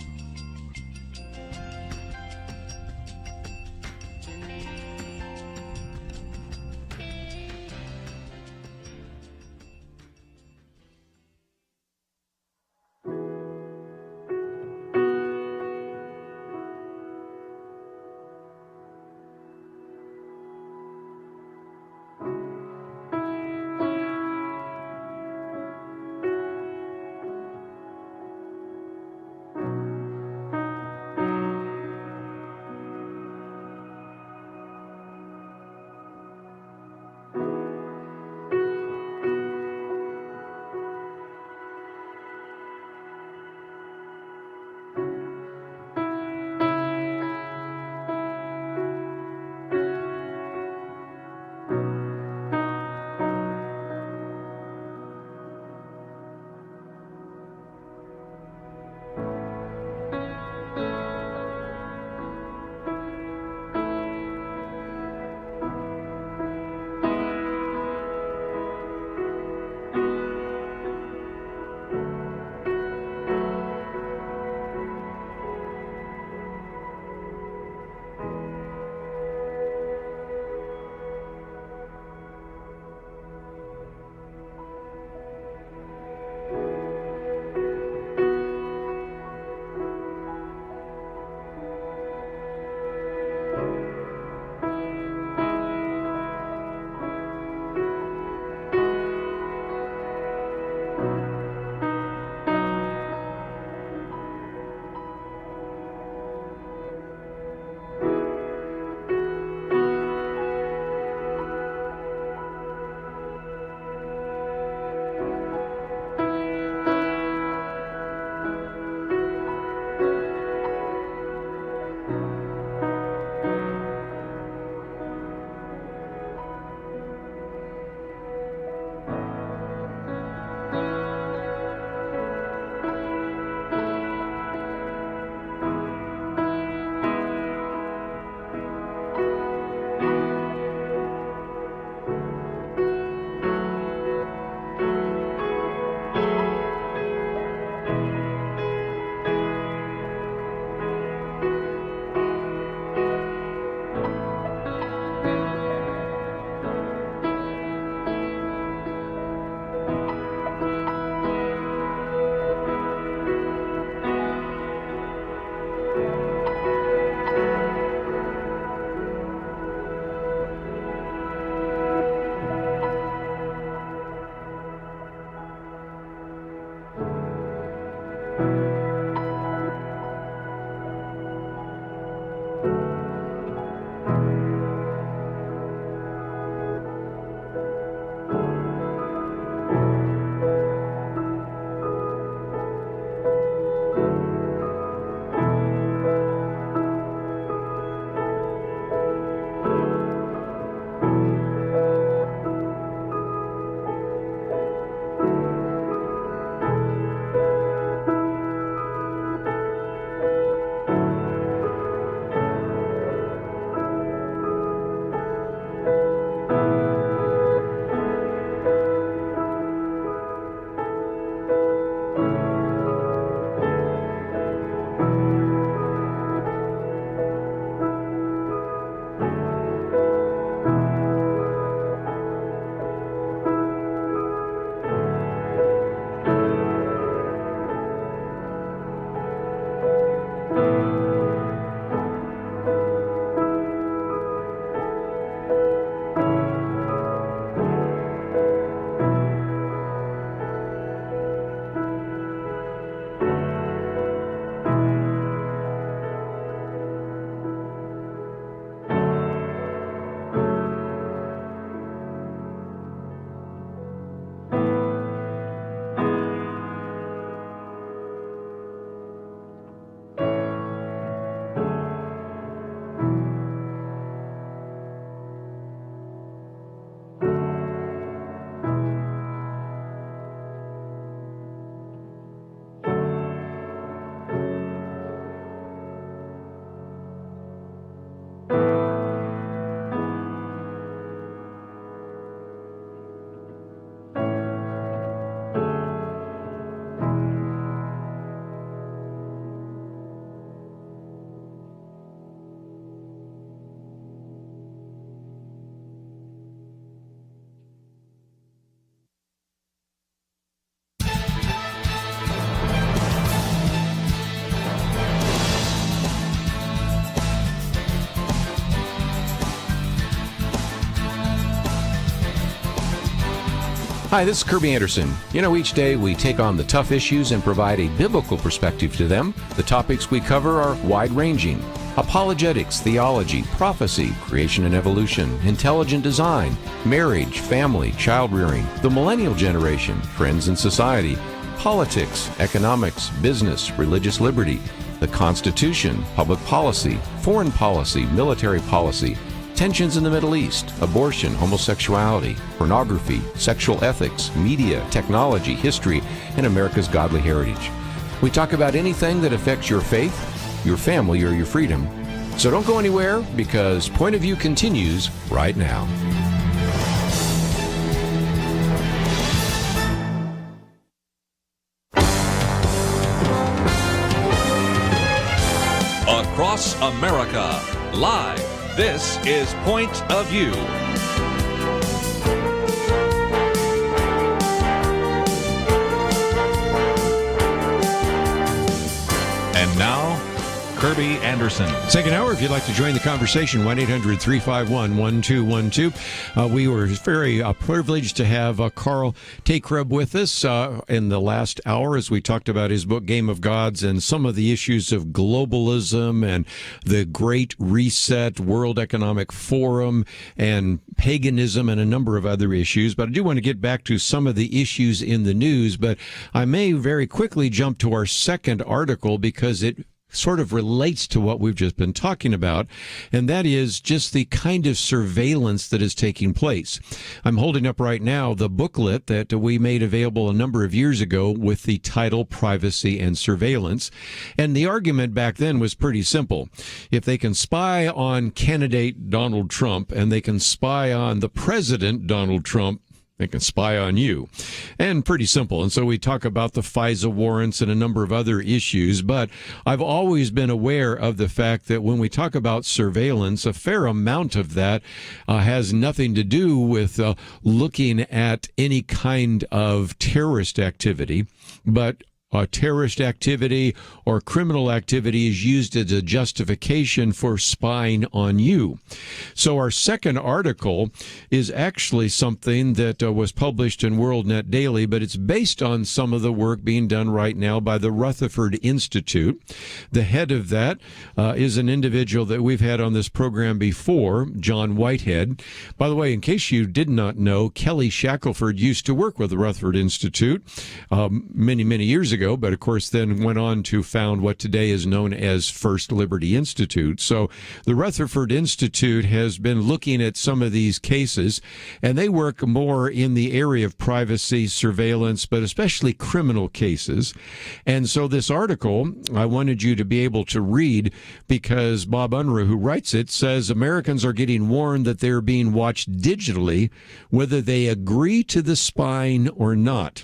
Hi, this is Kerby Anderson. You know, each day we take on the tough issues and provide a biblical perspective to them. The topics we cover are wide-ranging: apologetics, theology, prophecy, creation and evolution, intelligent design, marriage, family, child-rearing, the millennial generation, friends and society, politics, economics, business, religious liberty, the Constitution, public policy, foreign policy, military policy, tensions in the Middle East, abortion, homosexuality, pornography, sexual ethics, media, technology, history, and America's godly heritage. We talk about anything that affects your faith, your family, or your freedom. So don't go anywhere, because Point of View continues right now. Across America, live. This is Point of View. And now, Kerby Anderson. Second hour, if you'd like to join the conversation, 1-800-351-1212. We were very privileged to have Carl Teichrib with us in the last hour as we talked about his book, Game of Gods, and some of the issues of globalism and the Great Reset, World Economic Forum, and paganism, and a number of other issues. But I do want to get back to some of the issues in the news, but I may very quickly jump to our second article because it sort of relates to what we've just been talking about, and that is just the kind of surveillance that is taking place. I'm holding up right now the booklet that we made available a number of years ago with the title Privacy and Surveillance, and the argument back then was pretty simple. If they can spy on candidate Donald Trump and they can spy on the president Donald Trump, they can spy on you. And pretty simple. And so we talk about the FISA warrants and a number of other issues. But I've always been aware of the fact that when we talk about surveillance, a fair amount of that has nothing to do with looking at any kind of terrorist activity, but terrorist activity or criminal activity is used as a justification for spying on you. So our second article is actually something that was published in WorldNet Daily, but it's based on some of the work being done right now by the Rutherford Institute. The head of that is an individual that we've had on this program before, John Whitehead. By the way, in case you did not know, Kelly Shackelford used to work with the Rutherford Institute many, many years ago, but of course then went on to found what today is known as First Liberty Institute. So the Rutherford Institute has been looking at some of these cases, and they work more in the area of privacy, surveillance, but especially criminal cases. And so this article, I wanted you to be able to read because Bob Unruh, who writes it, says Americans are getting warned that they're being watched digitally, whether they agree to the spying or not.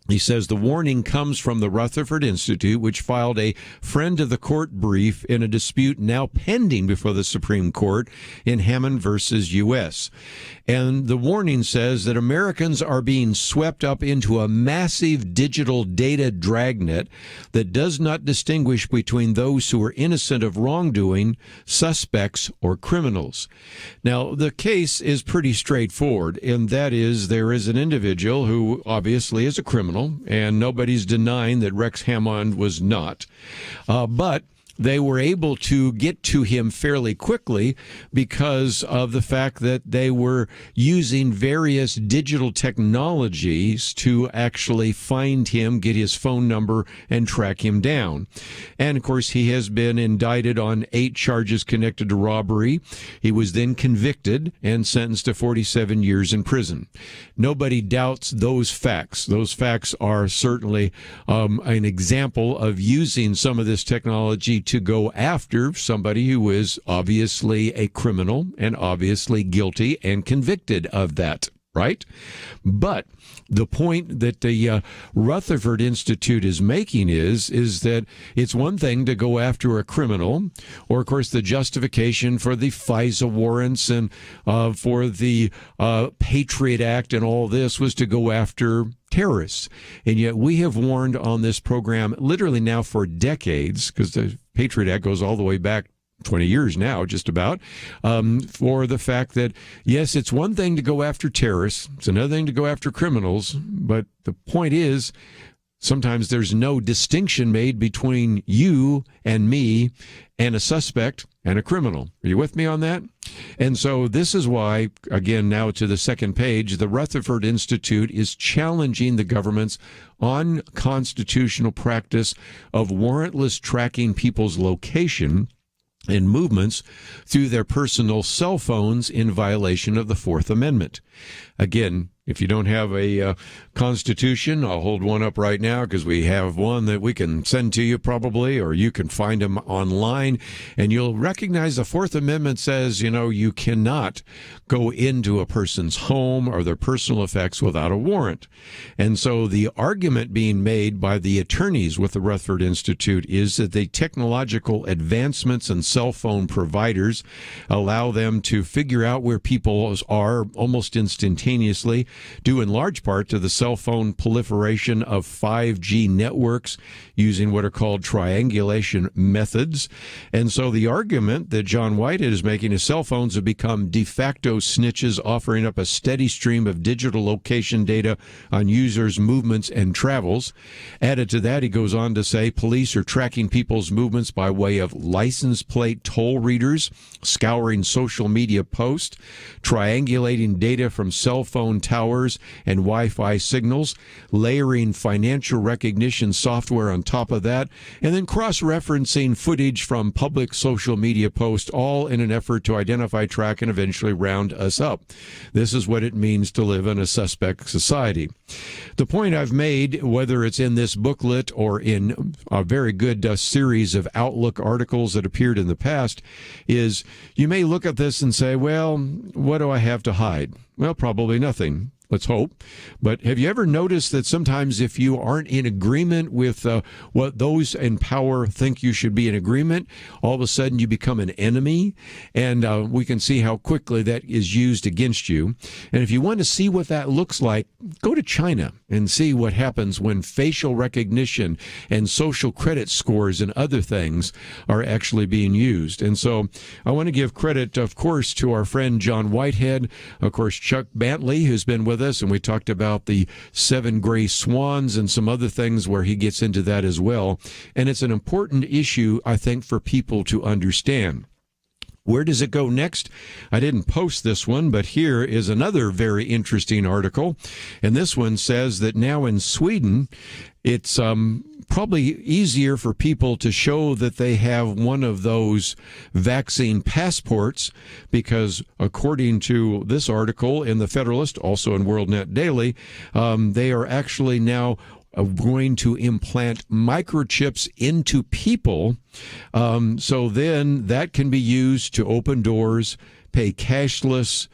He says the warning comes from the Rutherford Institute, which filed a friend of the court brief in a dispute now pending before the Supreme Court in Hammond versus U.S. And the warning says that Americans are being swept up into a massive digital data dragnet that does not distinguish between those who are innocent of wrongdoing, suspects, or criminals. Now, the case is pretty straightforward, and that is there is an individual who obviously is a criminal, and nobody's denying that Rex Hammond was not. But they were able to get to him fairly quickly because of the fact that they were using various digital technologies to actually find him, get his phone number, and track him down. And, of course, he has been indicted on 8 charges connected to robbery. He was then convicted and sentenced to 47 years in prison. Nobody doubts those facts. Those facts are certainly an example of using some of this technology to go after somebody who is obviously a criminal and obviously guilty and convicted of that, right? But the point that the Rutherford Institute is making is that it's one thing to go after a criminal, or, of course, the justification for the FISA warrants and for the Patriot Act and all this was to go after terrorists. And yet we have warned on this program literally now for decades, because the Patriot Act goes all the way back 20 years now, just about, for the fact that, yes, it's one thing to go after terrorists. It's another thing to go after criminals. But the point is, sometimes there's no distinction made between you and me and a suspect and a criminal. Are you with me on that? And so this is why, again, now to the second page, the Rutherford Institute is challenging the government's unconstitutional practice of warrantless tracking people's location and movements through their personal cell phones in violation of the Fourth Amendment. Again, if you don't have a Constitution, I'll hold one up right now because we have one that we can send to you probably, or you can find them online, and you'll recognize the Fourth Amendment says, you cannot go into a person's home or their personal effects without a warrant. And so the argument being made by the attorneys with the Rutherford Institute is that the technological advancements and cell phone providers allow them to figure out where people are almost instantaneously, due in large part to the cell phone proliferation of 5G networks using what are called triangulation methods. And so the argument that John Whitehead is making is cell phones have become de facto snitches, offering up a steady stream of digital location data on users' movements and travels. Added to that, he goes on to say police are tracking people's movements by way of license plate toll readers, scouring social media posts, triangulating data from cell phone towers and Wi-Fi signals, layering financial recognition software on top of that, and then cross-referencing footage from public social media posts, all in an effort to identify, track, and eventually round us up. This is what it means to live in a suspect society. The point I've made, whether it's in this booklet or in a very good series of Outlook articles that appeared in the past, is you may look at this and say, well, what do I have to hide? Well, probably nothing. Let's hope. But have you ever noticed that sometimes if you aren't in agreement with what those in power think you should be in agreement, all of a sudden you become an enemy? And we can see how quickly that is used against you. And if you want to see what that looks like, go to China and see what happens when facial recognition and social credit scores and other things are actually being used. And so I want to give credit, of course, to our friend John Whitehead, of course, Chuck Bentley, who's been with us, and we talked about the 7 gray swans and some other things where he gets into that as well. And it's an important issue, I think, for people to understand. Where does it go next? I didn't post this one, but here is another very interesting article. And this one says that now in Sweden, it's probably easier for people to show that they have one of those vaccine passports because according to this article in the Federalist, also in WorldNet Daily, they are actually now going to implant microchips into people. So then that can be used to open doors, pay cashless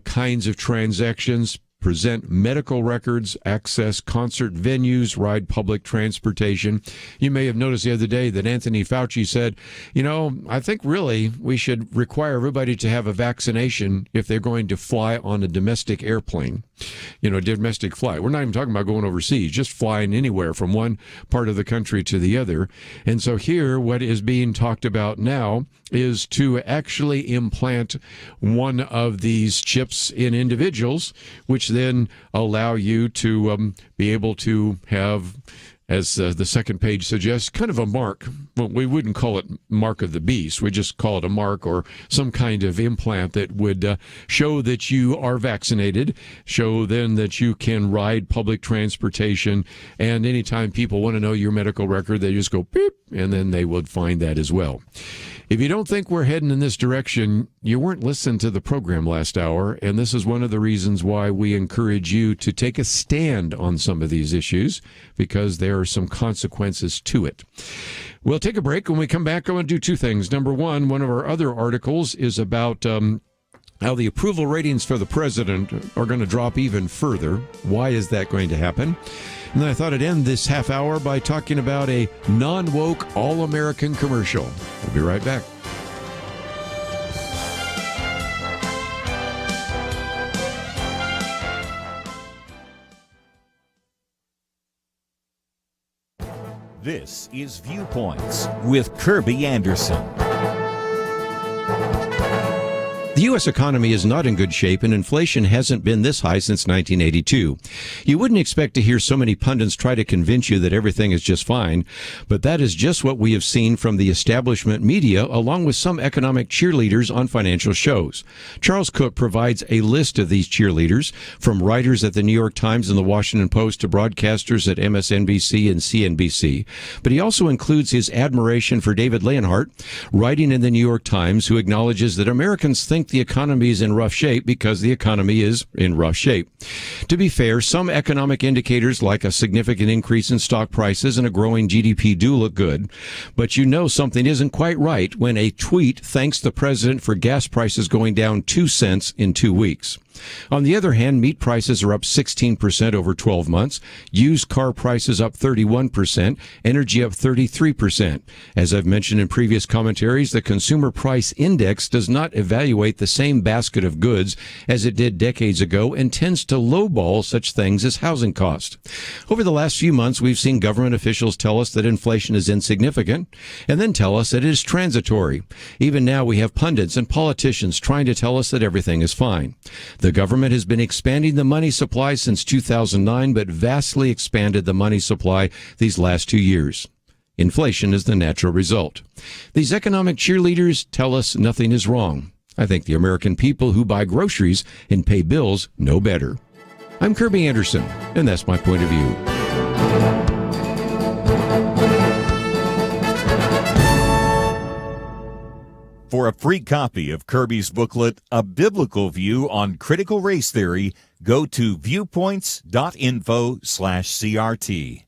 kinds of transactions, present medical records, access concert venues, ride public transportation. You may have noticed the other day that Anthony Fauci said, I think really we should require everybody to have a vaccination if they're going to fly on a domestic airplane. Domestic flight. We're not even talking about going overseas, just flying anywhere from one part of the country to the other. And so here, what is being talked about now is to actually implant one of these chips in individuals, which then allow you to be able to have, as the second page suggests, kind of a mark. Well, we wouldn't call it mark of the beast. We just call it a mark or some kind of implant that would show that you are vaccinated, show then that you can ride public transportation, and anytime people want to know your medical record, they just go beep, and then they would find that as well. If you don't think we're heading in this direction, you weren't listening to the program last hour, and this is one of the reasons why we encourage you to take a stand on some of these issues, because there are some consequences to it. We'll take a break. When we come back, I want to do two things. Number one of our other articles is about how the approval ratings for the president are going to drop even further. Why is that going to happen? And then I thought I'd end this half hour by talking about a non-woke, all-American commercial. We'll be right back. This is Viewpoints with Kerby Anderson. The U.S. economy is not in good shape, and inflation hasn't been this high since 1982. You wouldn't expect to hear so many pundits try to convince you that everything is just fine, but that is just what we have seen from the establishment media, along with some economic cheerleaders on financial shows. Charles Cook provides a list of these cheerleaders, from writers at the New York Times and the Washington Post to broadcasters at MSNBC and CNBC. But he also includes his admiration for David Leonhardt, writing in the New York Times, who acknowledges that Americans think the economy is in rough shape because the economy is in rough shape. To be fair, some economic indicators like a significant increase in stock prices and a growing GDP do look good, but you know something isn't quite right when a tweet thanks the president for gas prices going down 2 cents in 2 weeks. On the other hand, meat prices are up 16% over 12 months, used car prices up 31%, energy up 33%. As I've mentioned in previous commentaries, the Consumer Price Index does not evaluate the same basket of goods as it did decades ago and tends to lowball such things as housing cost. Over the last few months, we've seen government officials tell us that inflation is insignificant and then tell us that it is transitory. Even now, we have pundits and politicians trying to tell us that everything is fine. The government has been expanding the money supply since 2009, but vastly expanded the money supply these last 2 years. Inflation is the natural result. These economic cheerleaders tell us nothing is wrong. I think the American people who buy groceries and pay bills know better. I'm Kerby Anderson, and that's my point of view. For a free copy of Kerby's booklet, A Biblical View on Critical Race Theory, go to viewpoints.info/CRT.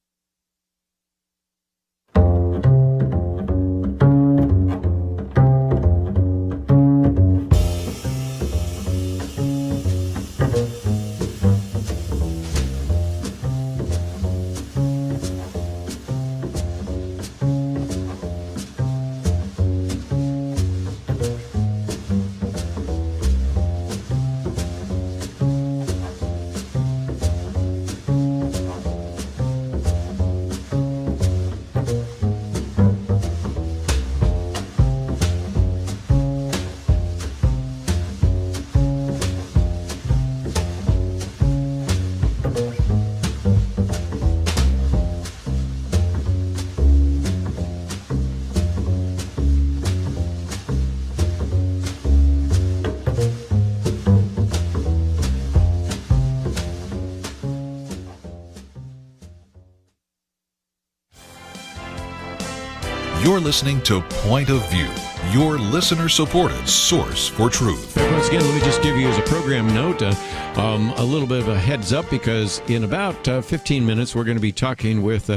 You're listening to Point of View, your listener-supported source for truth. Once again, let me just give you as a program note a little bit of a heads up, because in about 15 minutes we're going to be talking with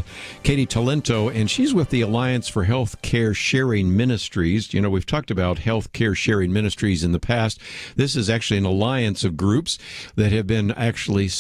Katy Talento, and she's with the Alliance for Health Care Sharing Ministries. You know, we've talked about Health Care Sharing Ministries in the past. This is actually an alliance of groups that have been actually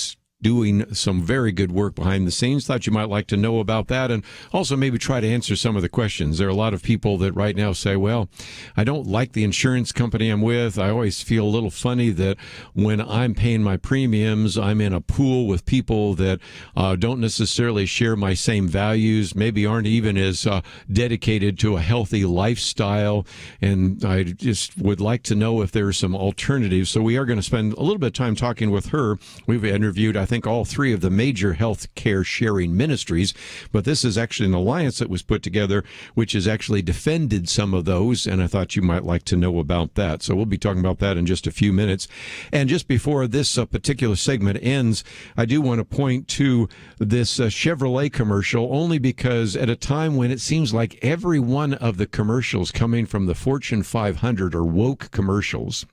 doing some very good work behind the scenes. Thought you might like to know about that, and also maybe try to answer some of the questions. There are a lot of people that right now say, well, I don't like the insurance company I'm with. I always feel a little funny that when I'm paying my premiums, I'm in a pool with people that don't necessarily share my same values, maybe aren't even as dedicated to a healthy lifestyle, and I just would like to know if there are some alternatives. So we are going to spend a little bit of time talking with her. We've interviewed, I think, all three of the major health care sharing ministries, but this is actually an alliance that was put together which has actually defended some of those, and I thought you might like to know about that. So we'll be talking about that in just a few minutes. And just before this particular segment ends, I do want to point to this Chevrolet commercial, only because at a time when it seems like every one of the commercials coming from the Fortune 500 are woke commercials,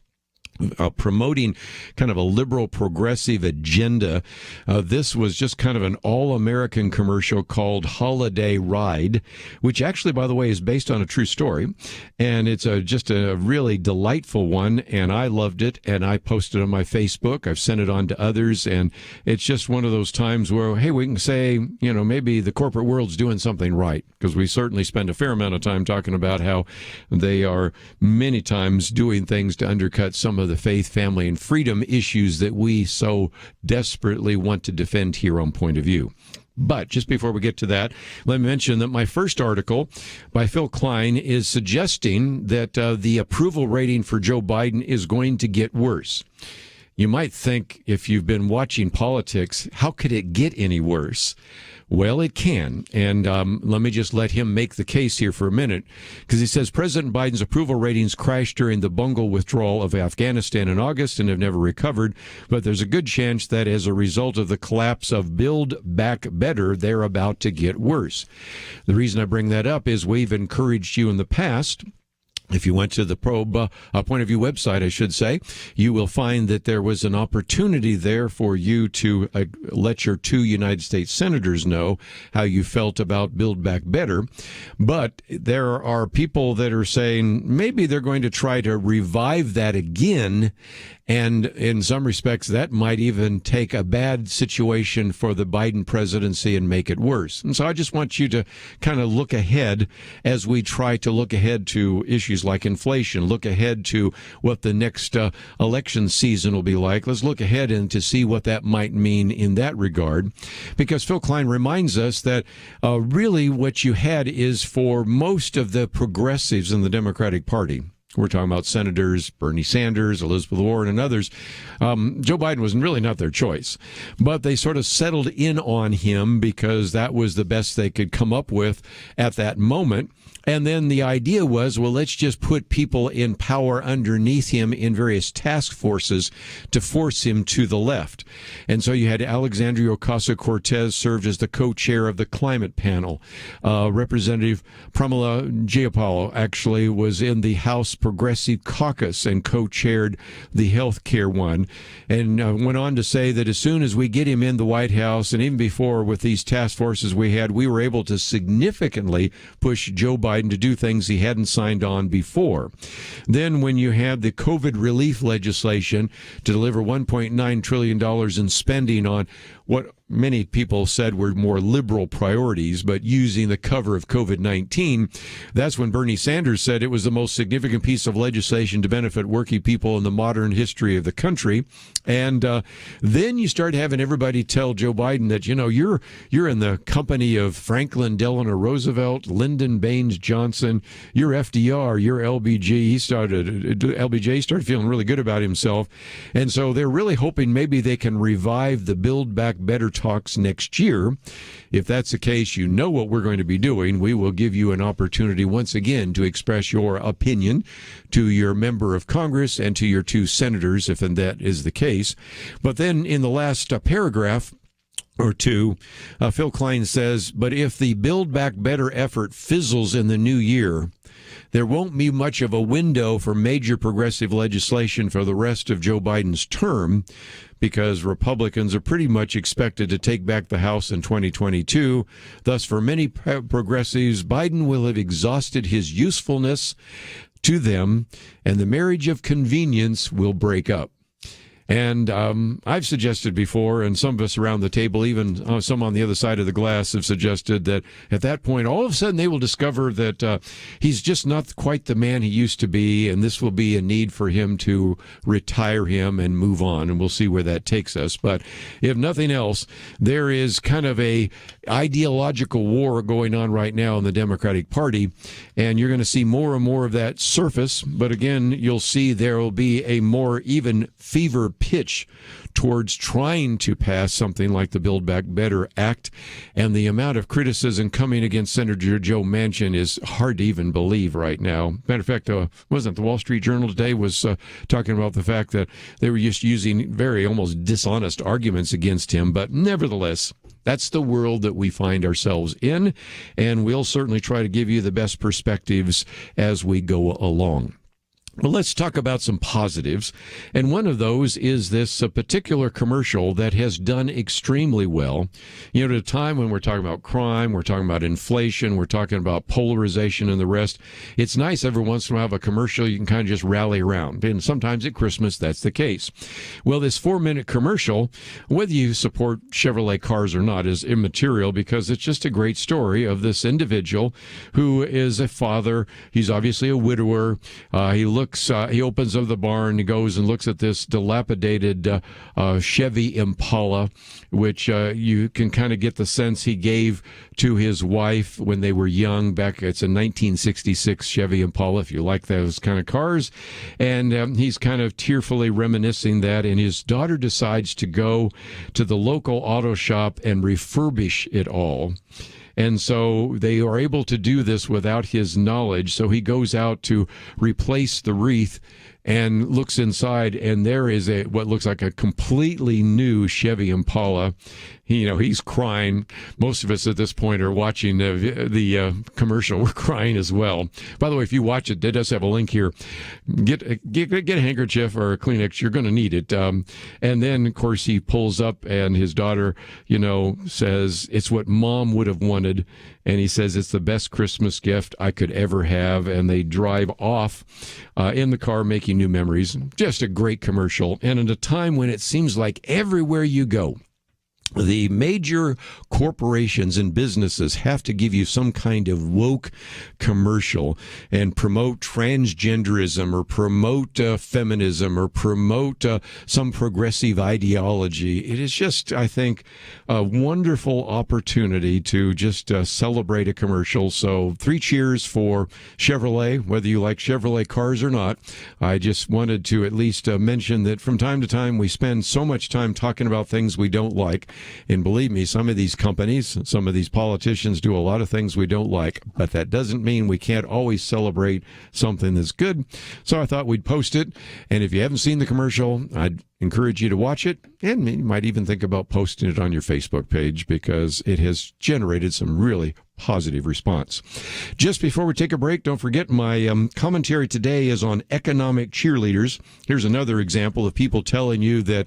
promoting kind of a liberal progressive agenda. This was just kind of an all-American commercial called Holiday Ride, which actually, by the way, is based on a true story. And it's just a really delightful one, and I loved it, and I posted it on my Facebook. I've sent it on to others, and it's just one of those times where, hey, we can say, you know, maybe the corporate world's doing something right, because we certainly spend a fair amount of time talking about how they are many times doing things to undercut some of the faith, family, and freedom issues that we so desperately want to defend here on Point of View. But just before we get to that, let me mention that my first article by Phil Klein is suggesting that the approval rating for Joe Biden is going to get worse. You might think, if you've been watching politics, how could it get any worse? Well, it can. And let me just let him make the case here for a minute, because he says President Biden's approval ratings crashed during the bungled withdrawal of Afghanistan in August and have never recovered. But there's a good chance that as a result of the collapse of Build Back Better, they're about to get worse. The reason I bring that up is we've encouraged you in the past. If you went to the Point of View website, I should say, you will find that there was an opportunity there for you to let your two United States senators know how you felt about Build Back Better. But there are people that are saying maybe they're going to try to revive that again. And in some respects, that might even take a bad situation for the Biden presidency and make it worse. And so I just want you to kind of look ahead as we try to look ahead to issues like inflation, look ahead to what the next election season will be like. Let's look ahead and to see what that might mean in that regard. Because Phil Klein reminds us that really what you had is for most of the progressives in the Democratic Party. We're talking about Senators Bernie Sanders, Elizabeth Warren, and others. Joe Biden was really not their choice. But they sort of settled in on him because that was the best they could come up with at that moment. And then the idea was, well, let's just put people in power underneath him in various task forces to force him to the left. And so you had Alexandria Ocasio-Cortez served as the co-chair of the climate panel. Representative Pramila Jayapal actually was in the House Progressive Caucus and co-chaired the health care one, and went on to say that as soon as we get him in the White House, and even before with these task forces we had, we were able to significantly push Joe Biden to do things he hadn't signed on before. Then when you had the COVID relief legislation to deliver $1.9 trillion in spending on what many people said were more liberal priorities, but using the cover of COVID-19, that's when Bernie Sanders said it was the most significant piece of legislation to benefit working people in the modern history of the country. And then you start having everybody tell Joe Biden that, you know, you're in the company of Franklin Delano Roosevelt, Lyndon Baines Johnson, you're FDR, you're LBJ. LBJ started feeling really good about himself. And so they're really hoping maybe they can revive the Build Back Better talks next year. If that's the case, you know what we're going to be doing. We will give you an opportunity once again to express your opinion to your member of Congress and to your two senators, if that is the case. But then in the last paragraph or two, Phil Klein says, but if the Build Back Better effort fizzles in the new year, there won't be much of a window for major progressive legislation for the rest of Joe Biden's term, because Republicans are pretty much expected to take back the House in 2022. Thus, for many progressives, Biden will have exhausted his usefulness to them, and the marriage of convenience will break up. And I've suggested before, and some of us around the table, even some on the other side of the glass, have suggested that at that point, all of a sudden they will discover that he's just not quite the man he used to be, and this will be a need for him to retire him and move on, and we'll see where that takes us. But if nothing else, there is kind of a ideological war going on right now in the Democratic Party, and you're going to see more and more of that surface. But again, you'll see there will be a more even fever pitch towards trying to pass something like the Build Back Better Act, and the amount of criticism coming against Senator Joe Manchin is hard to even believe right now. Matter of fact, wasn't the Wall Street Journal today was talking about the fact that they were just using very almost dishonest arguments against him, but nevertheless, that's the world that we find ourselves in, and we'll certainly try to give you the best perspectives as we go along. Well, let's talk about some positives, and one of those is this particular commercial that has done extremely well. You know, at a time when we're talking about crime, we're talking about inflation, we're talking about polarization and the rest, it's nice every once in a while to have a commercial you can kind of just rally around, and sometimes at Christmas that's the case. Well, this 4-minute commercial, whether you support Chevrolet cars or not, is immaterial, because it's just a great story of this individual who is a father. He's obviously a widower. He looks looks. He opens up the barn. He goes and looks at this dilapidated Chevy Impala, which you can kind of get the sense he gave to his wife when they were young. Back, it's a 1966 Chevy Impala, if you like those kind of cars. And he's kind of tearfully reminiscing that. And his daughter decides to go to the local auto shop and refurbish it all. And so they are able to do this without his knowledge. So he goes out to replace the wreath and looks inside, and there is what looks like a completely new Chevy Impala. He's crying. Most of us at this point are watching the commercial. We're crying as well. By the way, if you watch it, it does have a link here. Get a handkerchief or a Kleenex. You're going to need it. And then, of course, he pulls up, and his daughter, says, "It's what Mom would have wanted." And he says, "It's the best Christmas gift I could ever have." And they drive off in the car, making new memories. Just a great commercial. And at a time when it seems like everywhere you go, the major corporations and businesses have to give you some kind of woke commercial and promote transgenderism or promote feminism or promote some progressive ideology. It is just, I think, a wonderful opportunity to just celebrate a commercial. So 3 cheers for Chevrolet, whether you like Chevrolet cars or not. I just wanted to at least mention that from time to time we spend so much time talking about things we don't like. And believe me, some of these companies, some of these politicians do a lot of things we don't like, but that doesn't mean we can't always celebrate something that's good. So I thought we'd post it. And if you haven't seen the commercial, I'd encourage you to watch it. And you might even think about posting it on your Facebook page because it has generated some really positive response. Just before we take a break, don't forget my commentary today is on economic cheerleaders. Here's another example of people telling you that,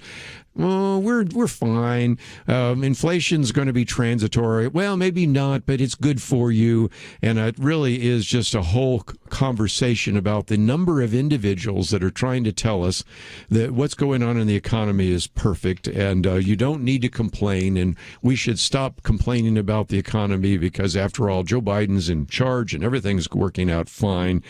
"Oh, we're fine. Inflation's going to be transitory." Well, maybe not, but it's good for you. And it really is just a whole conversation about the number of individuals that are trying to tell us that what's going on in the economy is perfect and you don't need to complain and we should stop complaining about the economy because, after all, Joe Biden's in charge and everything's working out fine.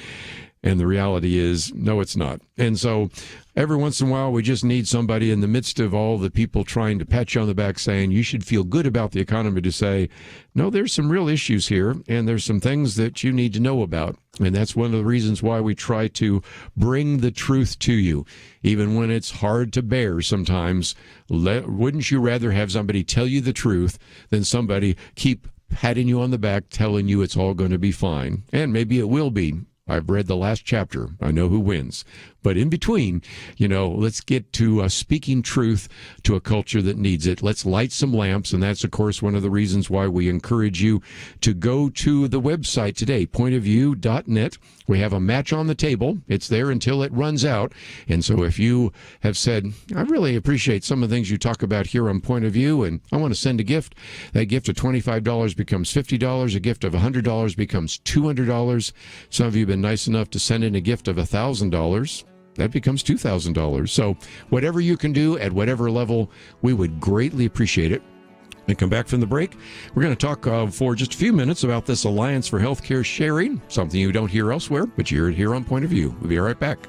And the reality is, no, it's not. And so every once in a while, we just need somebody in the midst of all the people trying to pat you on the back saying you should feel good about the economy to say, no, there's some real issues here, and there's some things that you need to know about. And that's one of the reasons why we try to bring the truth to you, even when it's hard to bear sometimes. Wouldn't you rather have somebody tell you the truth than somebody keep patting you on the back, telling you it's all going to be fine? And maybe it will be. I've read the last chapter. I know who wins. But in between, let's get to speaking truth to a culture that needs it. Let's light some lamps. And that's, of course, one of the reasons why we encourage you to go to the website today, pointofview.net. We have a match on the table. It's there until it runs out. And so if you have said, I really appreciate some of the things you talk about here on Point of View, and I want to send a gift, that gift of $25 becomes $50. A gift of $100 becomes $200. Some of you have been nice enough to send in a gift of $1,000. That becomes $2,000. So whatever you can do at whatever level, we would greatly appreciate it. And come back from the break, we're going to talk for just a few minutes about this Alliance for Health Care Sharing, something you don't hear elsewhere, but you hear it here on Point of View. We'll be right back.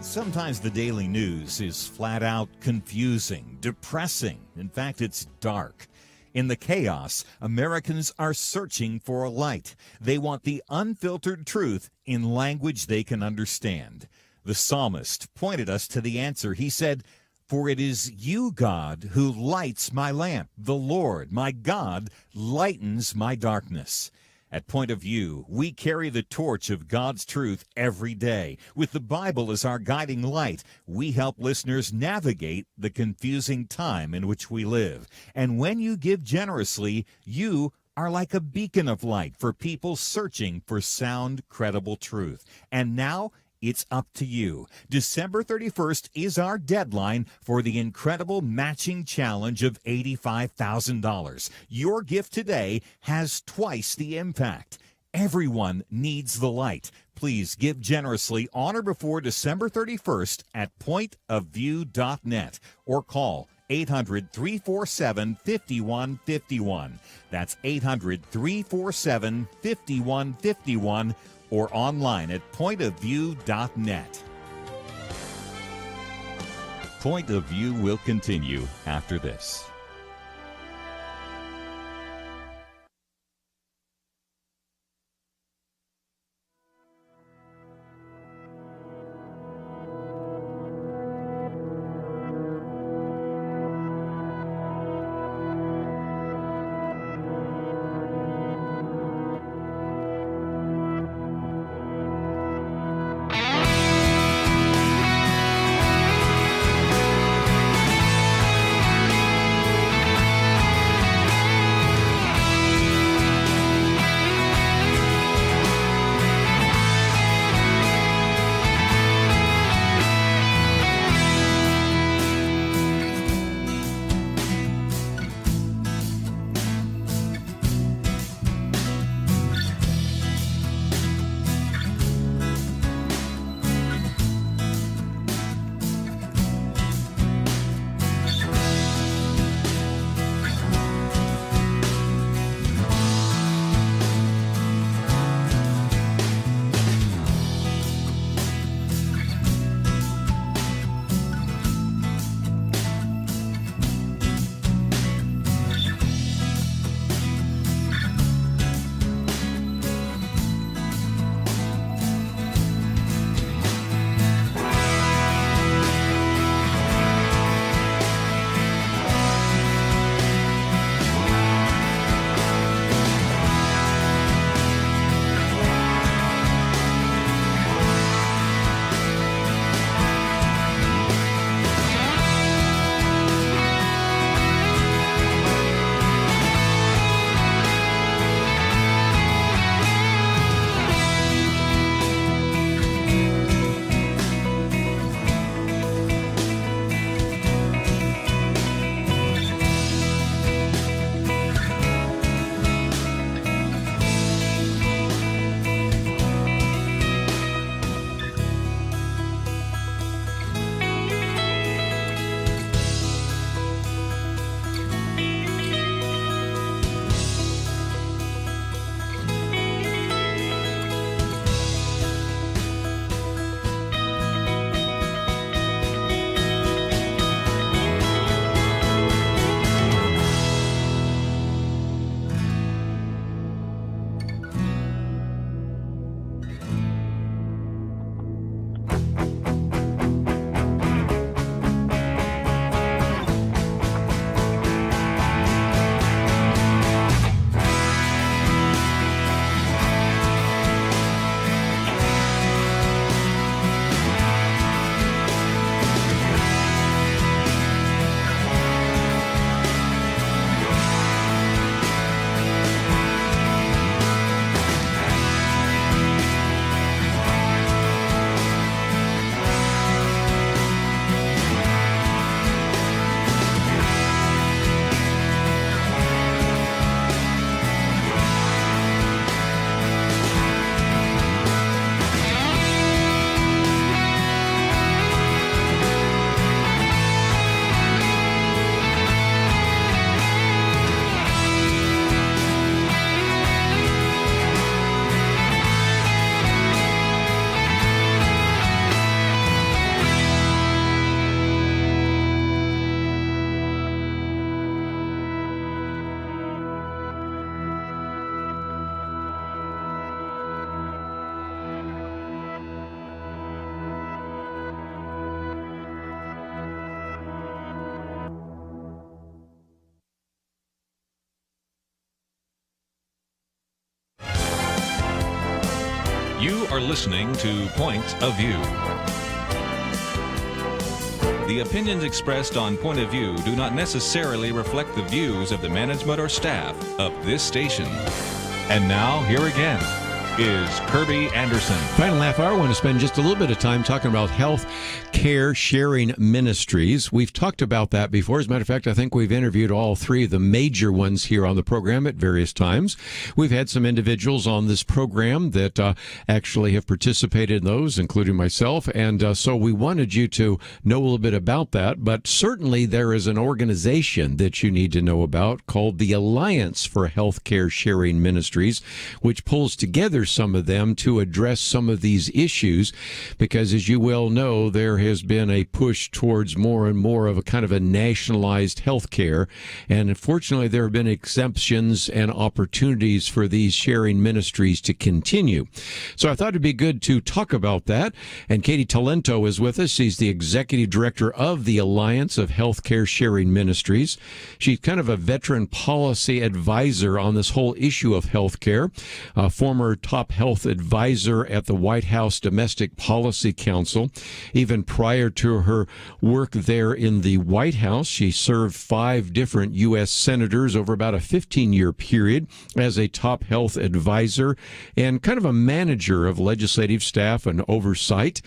Sometimes the daily news is flat out confusing, depressing. In fact, it's dark. In the chaos, Americans are searching for a light. They want the unfiltered truth in language they can understand. The psalmist pointed us to the answer. He said, "For it is you, God, who lights my lamp. The Lord, my God, lightens my darkness." At Point of View, we carry the torch of God's truth every day. With the Bible as our guiding light, we help listeners navigate the confusing time in which we live. And when you give generously, you are like a beacon of light for people searching for sound, credible truth. And now, it's up to you. December 31st is our deadline for the incredible matching challenge of $85,000. Your gift today has twice the impact. Everyone needs the light. Please give generously on or before December 31st at pointofview.net or call 800-347-5151. That's 800-347-5151. or online at pointofview.net. Point of View will continue after this. You are listening to Point of View. The opinions expressed on Point of View do not necessarily reflect the views of the management or staff of this station. And now, here again is Kerby Anderson. Final half hour, I want to spend just a little bit of time talking about Health Care Sharing Ministries. We've talked about that before. As a matter of fact, I think we've interviewed all three of the major ones here on the program at various times. We've had some individuals on this program that actually have participated in those, including myself. And so we wanted you to know a little bit about that. But certainly there is an organization that you need to know about called the Alliance for Health Care Sharing Ministries, which pulls together some of them to address some of these issues, because as you well know, there has been a push towards more and more of a kind of a nationalized health care. And unfortunately, there have been exemptions and opportunities for these sharing ministries to continue. So I thought it'd be good to talk about that. And Katy Talento is with us. She's the executive director of the Alliance of Health Care Sharing Ministries. She's kind of a veteran policy advisor on this whole issue of health care, a former top health advisor at the White House Domestic Policy Council. Even prior to her work there in the White House, she served 5 different U.S. senators over about a 15-year period as a top health advisor and kind of a manager of legislative staff and oversight.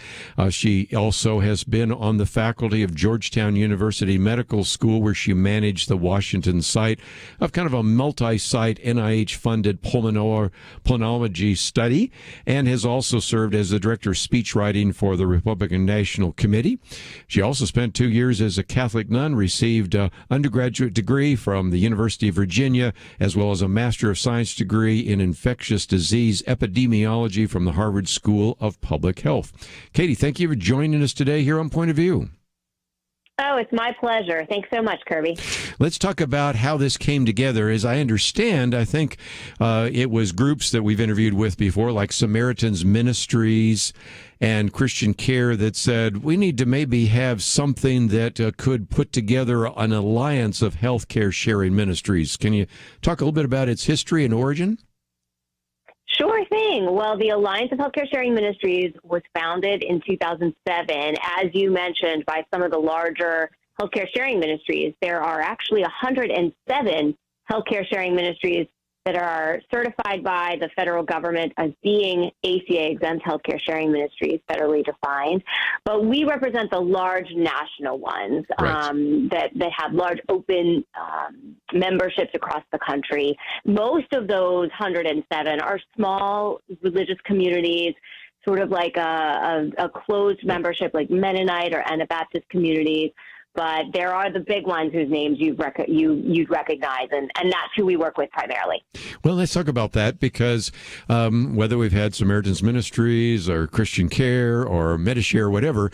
She also has been on the faculty of Georgetown University Medical School, where she managed the Washington site of kind of a multi-site NIH-funded pulmonology study, and has also served as the director of speechwriting for the Republican National Committee. She also spent 2 years as a Catholic nun, received an undergraduate degree from the University of Virginia, as well as a Master of Science degree in infectious disease epidemiology from the Harvard School of Public Health. Katy, thank you for joining us today here on Point of View. Oh, it's my pleasure. Thanks so much, Kerby. Let's talk about how this came together. As I understand, I think it was groups that we've interviewed with before, like Samaritan's Ministries and Christian Care, that said we need to maybe have something that could put together an alliance of healthcare sharing ministries. Can you talk a little bit about its history and origin? Sure thing. Well, the Alliance of Healthcare Sharing Ministries was founded in 2007, as you mentioned, by some of the larger healthcare sharing ministries. There are actually 107 healthcare sharing ministries that are certified by the federal government as being ACA-exempt healthcare sharing ministries, federally defined. But we represent the large national ones, right, that have large open memberships across the country. Most of those 107 are small religious communities, sort of like a closed membership like Mennonite or Anabaptist communities. But there are the big ones whose names you'd recognize, and that's who we work with primarily. Well, let's talk about that, because whether we've had Samaritan's Ministries or Christian Care or Medishare or whatever,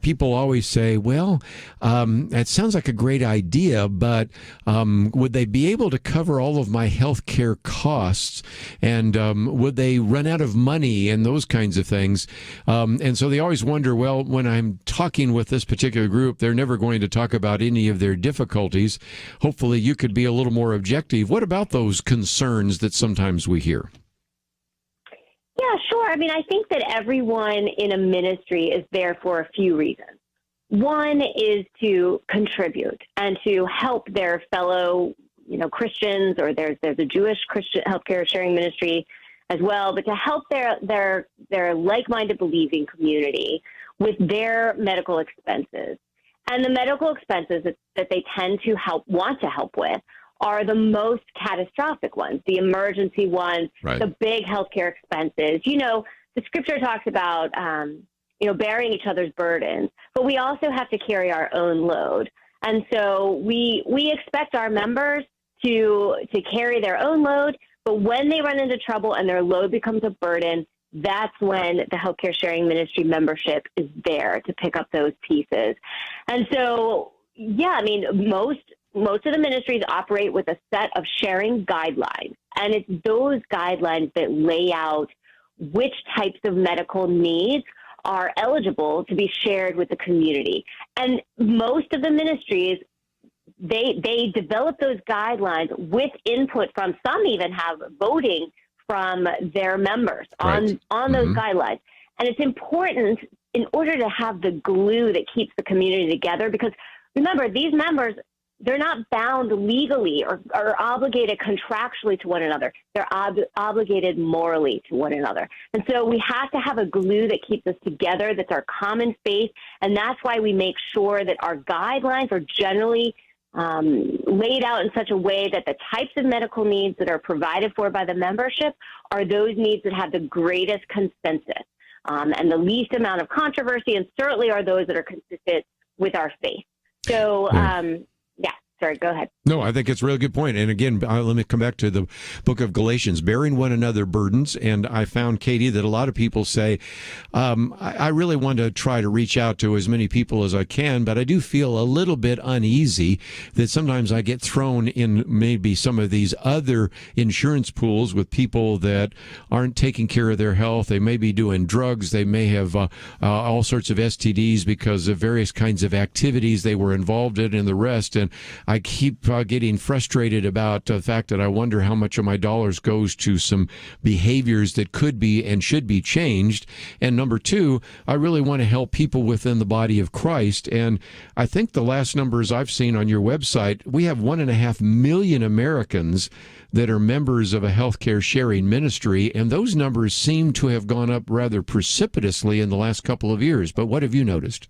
people always say, well, that sounds like a great idea, but would they be able to cover all of my health care costs? And would they run out of money and those kinds of things? And so they always wonder, well, when I'm talking with this particular group, they're never going to talk about any of their difficulties. Hopefully you could be a little more objective. What about those concerns that sometimes we hear? Yeah, sure. I mean, I think that everyone in a ministry is there for a few reasons. One is to contribute and to help their fellow, Christians, or there's a Jewish Christian healthcare sharing ministry as well, but to help their like-minded believing community with their medical expenses. And the medical expenses that they tend to want to help with are the most catastrophic ones, the emergency ones, right, the big healthcare expenses. The scripture talks about, bearing each other's burdens, but we also have to carry our own load. And so we expect our members to carry their own load, but when they run into trouble and their load becomes a burden, that's when the healthcare sharing ministry membership is there to pick up those pieces. And so, most of the ministries operate with a set of sharing guidelines, and it's those guidelines that lay out which types of medical needs are eligible to be shared with the community. And most of the ministries, they develop those guidelines with input from, some even have voting from their members on those guidelines. And it's important in order to have the glue that keeps the community together, because remember, these members, they're not bound legally or obligated contractually to one another. They're obligated morally to one another. And so we have to have a glue that keeps us together, that's our common faith. And that's why we make sure that our guidelines are generally laid out in such a way that the types of medical needs that are provided for by the membership are those needs that have the greatest consensus and the least amount of controversy, and certainly are those that are consistent with our faith. So, sorry, go ahead. No, I think it's a really good point. And again, let me come back to the book of Galatians, bearing one another burdens. And I found, Katy, that a lot of people say, I really want to try to reach out to as many people as I can, but I do feel a little bit uneasy that sometimes I get thrown in maybe some of these other insurance pools with people that aren't taking care of their health. They may be doing drugs. They may have all sorts of STDs because of various kinds of activities they were involved in and the rest. And I keep getting frustrated about the fact that I wonder how much of my dollars goes to some behaviors that could be and should be changed. And number two, I really want to help people within the body of Christ. And I think the last numbers I've seen on your website, we have 1.5 million Americans that are members of a Health Care Sharing Ministry, and those numbers seem to have gone up rather precipitously in the last couple of years. But what have you noticed?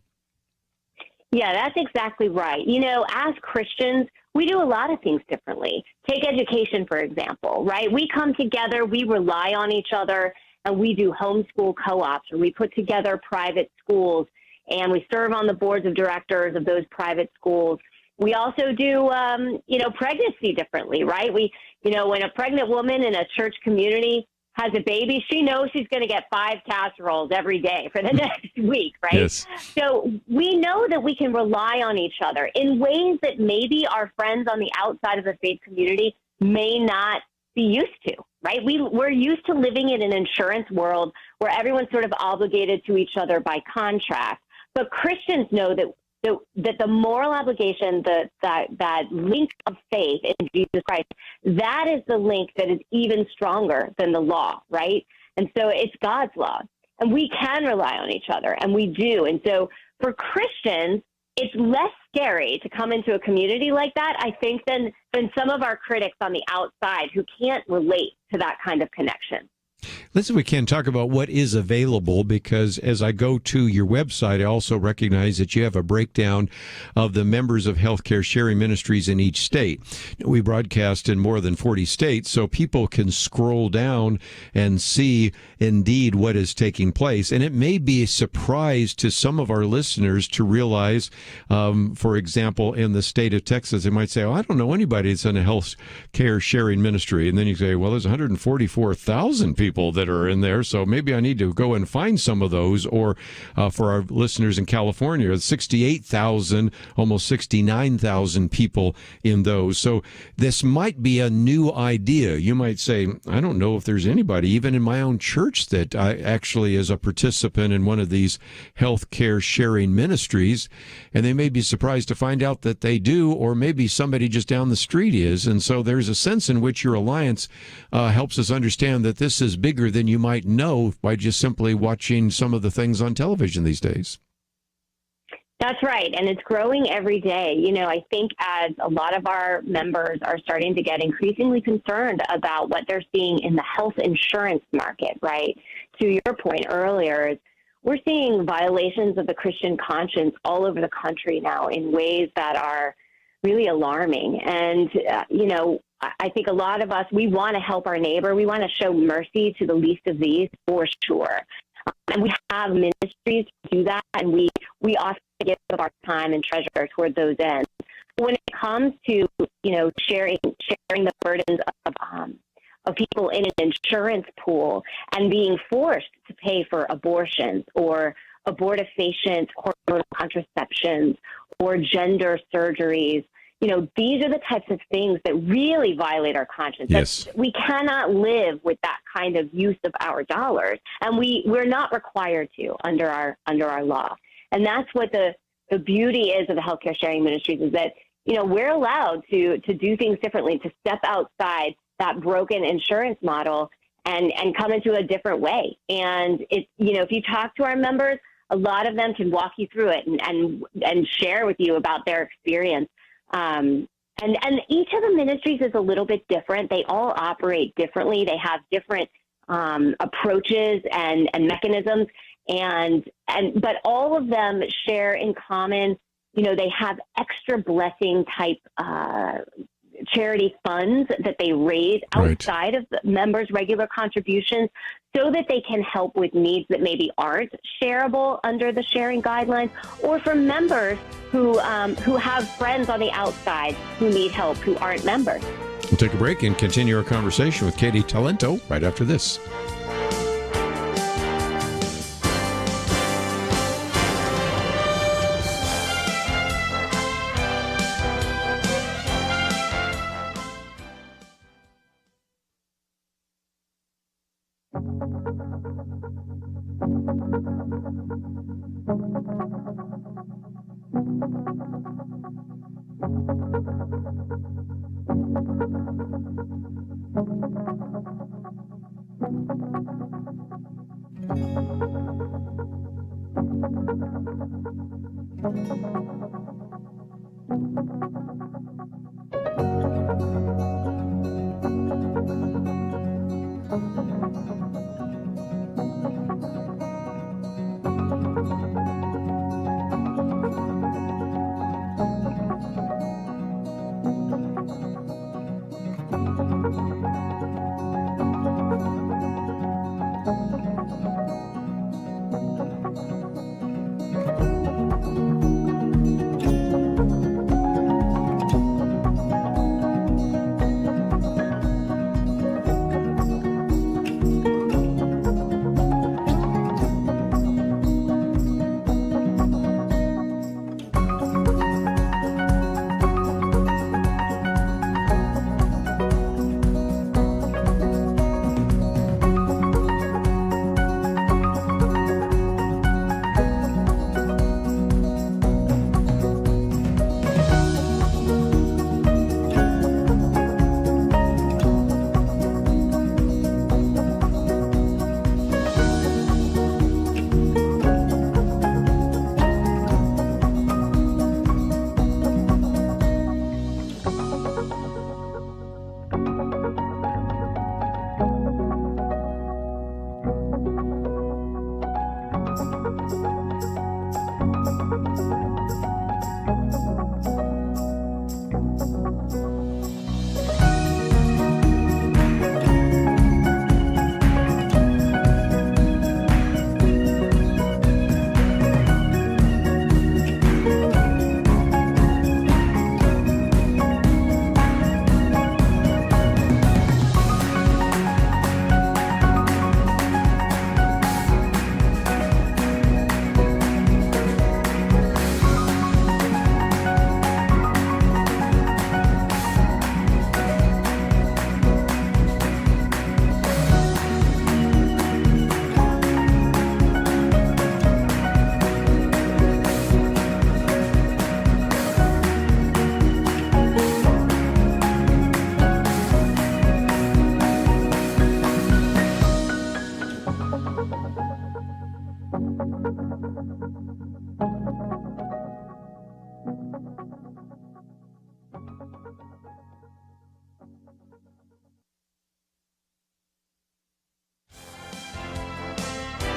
Yeah, that's exactly right. You know, as Christians, we do a lot of things differently. Take education, for example, right? We come together, we rely on each other, and we do homeschool co-ops, or we put together private schools, and we serve on the boards of directors of those private schools. We also do, pregnancy differently, right? When a pregnant woman in a church community has a baby, she knows she's going to get 5 casseroles every day for the next week, right? Yes. So we know that we can rely on each other in ways that maybe our friends on the outside of the faith community may not be used to, right? We're used to living in an insurance world where everyone's sort of obligated to each other by contract. But Christians know that the moral obligation, that link of faith in Jesus Christ, that is the link that is even stronger than the law, right? And so it's God's law. And we can rely on each other, and we do. And so for Christians, it's less scary to come into a community like that, I think, than some of our critics on the outside who can't relate to that kind of connection. Let's, if we can, talk about what is available, because as I go to your website, I also recognize that you have a breakdown of the members of Health Care Sharing Ministries in each state. We broadcast in more than 40 states, so people can scroll down and see indeed what is taking place. And it may be a surprise to some of our listeners to realize, for example, in the state of Texas, they might say, I don't know anybody that's in a Health Care Sharing Ministry. And then you say, well, there's 144,000 people that are in there, so maybe I need to go and find some of those. Or for our listeners in California, 68,000, almost 69,000 people in those. So this might be a new idea. You might say, I don't know if there's anybody, even in my own church, that actually is a participant in one of these Health Care Sharing Ministries, and they may be surprised to find out that they do, or maybe somebody just down the street is. And so there's a sense in which your alliance helps us understand that this is bigger than you might know by just simply watching some of the things on television these days. That's right. And it's growing every day. You know, I think as a lot of our members are starting to get increasingly concerned about what they're seeing in the health insurance market, right? To your point earlier, we're seeing violations of the Christian conscience all over the country now in ways that are really alarming. And, I think a lot of us, we want to help our neighbor. We want to show mercy to the least of these, for sure. And we have ministries to do that, and we often give of our time and treasure toward those ends. When it comes to, sharing the burdens of people in an insurance pool and being forced to pay for abortions or abortifacient hormonal contraceptions or gender surgeries, these are the types of things that really violate our conscience. Yes. We cannot live with that kind of use of our dollars, and we're not required to under our law. And that's what the beauty is of the Health Care Sharing Ministries, is that, we're allowed to do things differently, to step outside that broken insurance model and come into a different way. And it's, if you talk to our members, a lot of them can walk you through it and share with you about their experience. And each of the ministries is a little bit different. They all operate differently. They have different approaches and mechanisms, but all of them share in common. They have extra blessing type charity funds that they raise outside of the members' regular contributions so that they can help with needs that maybe aren't shareable under the sharing guidelines, or for members who have friends on the outside who need help who aren't members. We'll take a break and continue our conversation with Katy Talento right after this.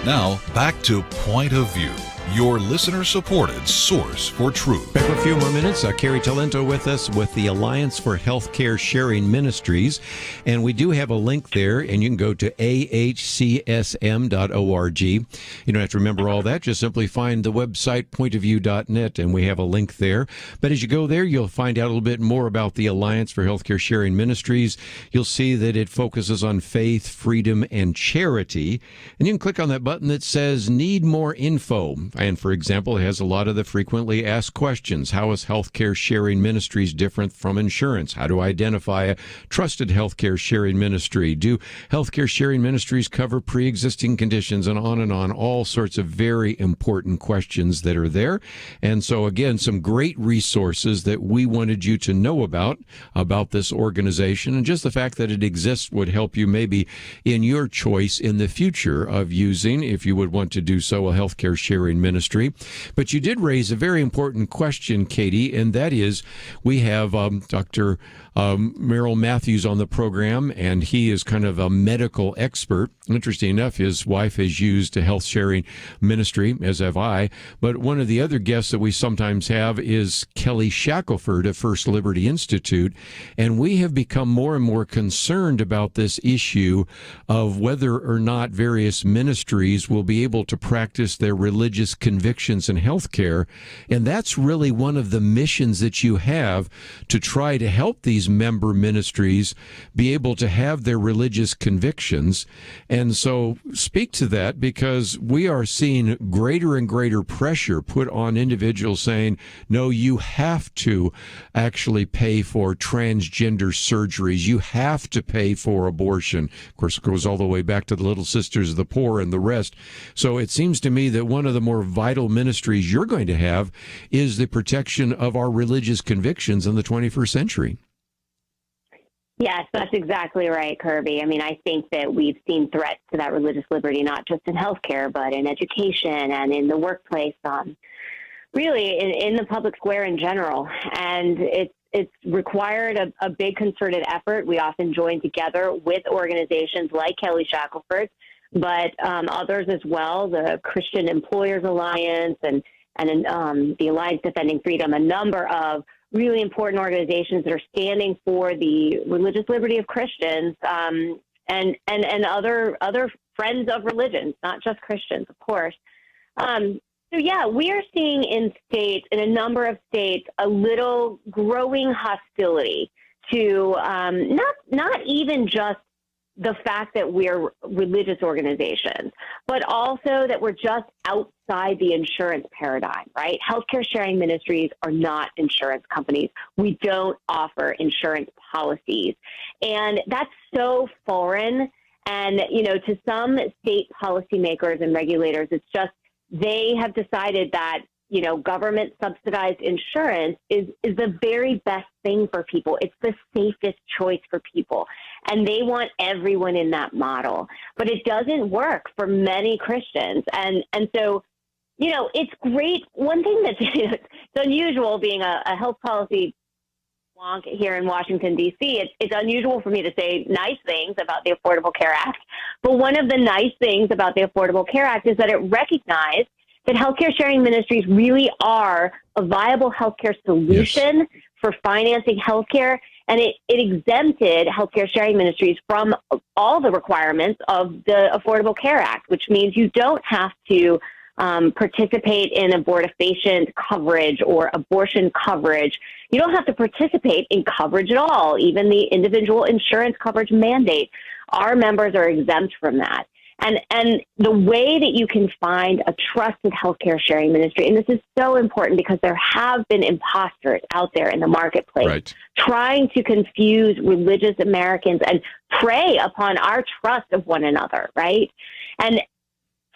Now, back to Point of View, your listener-supported source for truth. Back for a few more minutes. Carly Talento with us with the Alliance for Health Care Sharing Ministries. And we do have a link there, and you can go to ahcsm.org. You don't have to remember all that. Just simply find the website, pointofview.net, and we have a link there. But as you go there, you'll find out a little bit more about the Alliance for Health Care Sharing Ministries. You'll see that it focuses on faith, freedom, and charity. And you can click on that button that says Need More Info. And for example, it has a lot of the frequently asked questions. How is healthcare sharing ministries different from insurance? How do I identify a trusted healthcare sharing ministry? Do healthcare sharing ministries cover pre-existing conditions? And on, all sorts of very important questions that are there. And so again, some great resources that we wanted you to know about this organization. And just the fact that it exists would help you maybe in your choice in the future of using, if you would want to do so, a healthcare sharing ministry ministry. But you did raise a very important question, Katy, and that is we have Dr. Merrill Matthews on the program, and he is kind of a medical expert. Interesting enough, his wife has used a health sharing ministry, as have I. But one of the other guests that we sometimes have is Kelly Shackelford of First Liberty Institute, and we have become more and more concerned about this issue of whether or not various ministries will be able to practice their religious convictions in healthcare. And that's really one of the missions that you have, to try to help these member ministries be able to have their religious convictions. And so speak to that, because we are seeing greater and greater pressure put on individuals saying, no, you have to actually pay for transgender surgeries. You have to pay for abortion. Of course, it goes all the way back to the Little Sisters of the Poor and the rest. So it seems to me that one of the more vital ministries you're going to have is the protection of our religious convictions in the 21st century. Yes, that's exactly right, Kerby. I mean, I think that we've seen threats to that religious liberty, not just in healthcare, but in education and in the workplace, really in the public square in general. And it's required a big concerted effort. We often join together with organizations like Kelly Shackelford, but others as well, the Christian Employers Alliance and the Alliance Defending Freedom, a number of really important organizations that are standing for the religious liberty of Christians, and other friends of religions, not just Christians, of course. So yeah, we are seeing in a number of states, a little growing hostility to not even just the fact that we're religious organizations, but also that we're just outside the insurance paradigm, right? Healthcare Sharing Ministries are not insurance companies. We don't offer insurance policies. And that's so foreign. And, to some state policymakers and regulators, it's just, they have decided that, government subsidized insurance is the very best thing for people. It's the safest choice for people. And they want everyone in that model. But it doesn't work for many Christians. And so, it's great. One thing that's it's unusual being a health policy wonk here in Washington, D.C., it's unusual for me to say nice things about the Affordable Care Act. But one of the nice things about the Affordable Care Act is that it recognized that healthcare sharing ministries really are a viable healthcare solution for financing healthcare, and it exempted healthcare sharing ministries from all the requirements of the Affordable Care Act, which means you don't have to participate in abortifacient coverage or abortion coverage. You don't have to participate in coverage at all, even the individual insurance coverage mandate. Our members are exempt from that. And the way that you can find a trusted healthcare sharing ministry, and this is so important because there have been imposters out there in the marketplace trying to confuse religious Americans and prey upon our trust of one another, right? And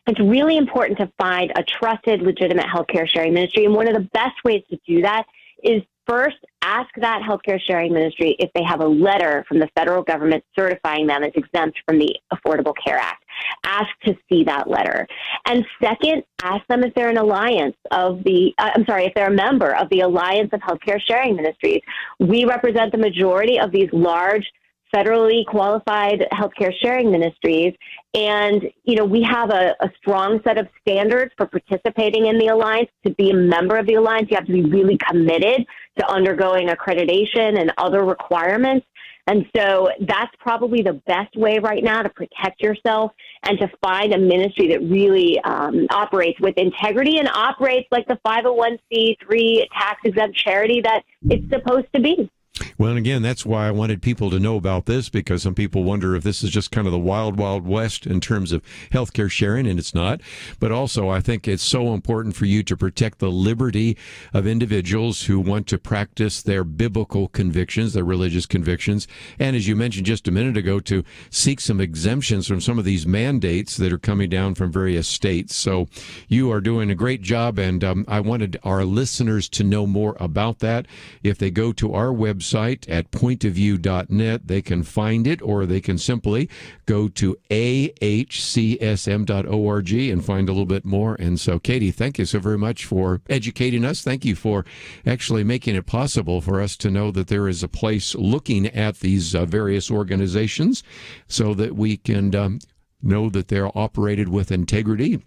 it's really important to find a trusted, legitimate healthcare sharing ministry. And one of the best ways to do that is first ask that healthcare sharing ministry if they have a letter from the federal government certifying them as exempt from the Affordable Care Act. Ask to see that letter. And second, ask them if they're an alliance of if they're a member of the Alliance of Healthcare Sharing Ministries. We represent the majority of these large federally qualified healthcare sharing ministries. And, we have a strong set of standards for participating in the alliance. To be a member of the alliance, you have to be really committed to undergoing accreditation and other requirements. And so that's probably the best way right now to protect yourself and to find a ministry that really operates with integrity and operates like the 501c3 tax-exempt charity that it's supposed to be. Well, and again, that's why I wanted people to know about this, because some people wonder if this is just kind of the wild, wild west in terms of healthcare sharing, and it's not. But also, I think it's so important for you to protect the liberty of individuals who want to practice their biblical convictions, their religious convictions, and as you mentioned just a minute ago, to seek some exemptions from some of these mandates that are coming down from various states. So you are doing a great job, and I wanted our listeners to know more about that. If they go to our website, website at pointofview.net. They can find it, or they can simply go to ahcsm.org and find a little bit more. And so, Katy, thank you so very much for educating us. Thank you for actually making it possible for us to know that there is a place looking at these various organizations so that we can know that they're operated with integrity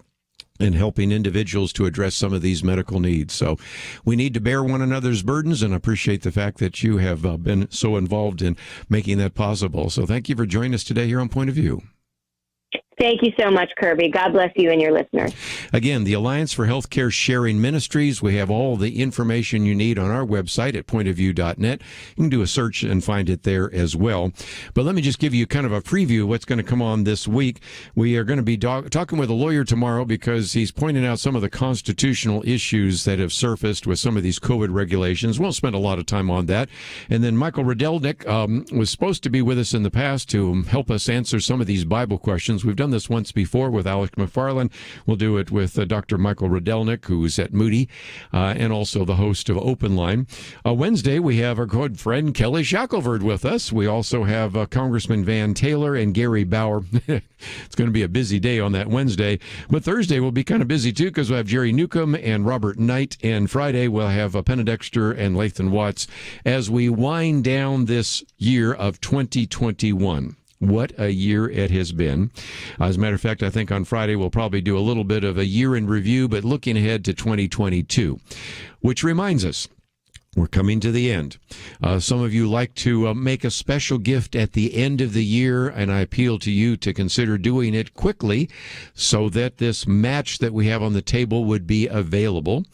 and helping individuals to address some of these medical needs. So we need to bear one another's burdens, and I appreciate the fact that you have been so involved in making that possible. So thank you for joining us today here on Point of View. Thank you so much, Kerby. God bless you and your listeners. Again, the Alliance for Health Care Sharing Ministries. We have all the information you need on our website at pointofview.net. You can do a search and find it there as well. But let me just give you kind of a preview of what's going to come on this week. We are going to be talking with a lawyer tomorrow because he's pointing out some of the constitutional issues that have surfaced with some of these COVID regulations. We'll spend a lot of time on that. And then Michael Rydelnik was supposed to be with us in the past to help us answer some of these Bible questions. We've done this once before with Alex McFarland. We'll do it with Dr. Michael Rydelnik, who's at Moody, and also the host of Open Line. Wednesday, we have our good friend Kelly Shackelford with us. We also have Congressman Van Taylor and Gary Bauer. It's going to be a busy day on that Wednesday. But Thursday will be kind of busy, too, because we'll have Jerry Newcomb and Robert Knight. And Friday, we'll have Penna Dexter and Lathan Watts as we wind down this year of 2021. What a year it has been. As a matter of fact, I think on Friday we'll probably do a little bit of a year in review, but looking ahead to 2022, which reminds us, we're coming to the end. Some of you like to make a special gift at the end of the year, and I appeal to you to consider doing it quickly so that this match that we have on the table would be available.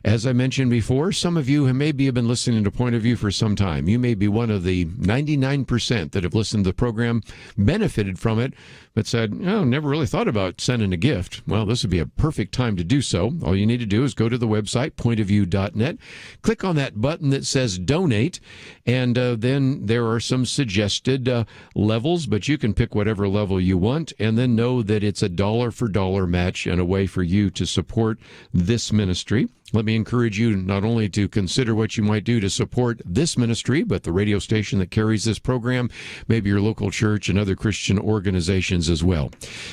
As I mentioned before, some of you maybe have been listening to Point of View for some time. You may be one of the 99% that have listened to the program, benefited from it, but said, oh, never really thought about sending a gift. Well, this would be a perfect time to do so. All you need to do is go to the website, pointofview.net, click on that button that says donate, and then there are some suggested levels, but you can pick whatever level you want, and then know that it's a dollar-for-dollar match and a way for you to support this ministry. Let me encourage you not only to consider what you might do to support this ministry, but the radio station that carries this program, maybe your local church and other Christian organizations as well.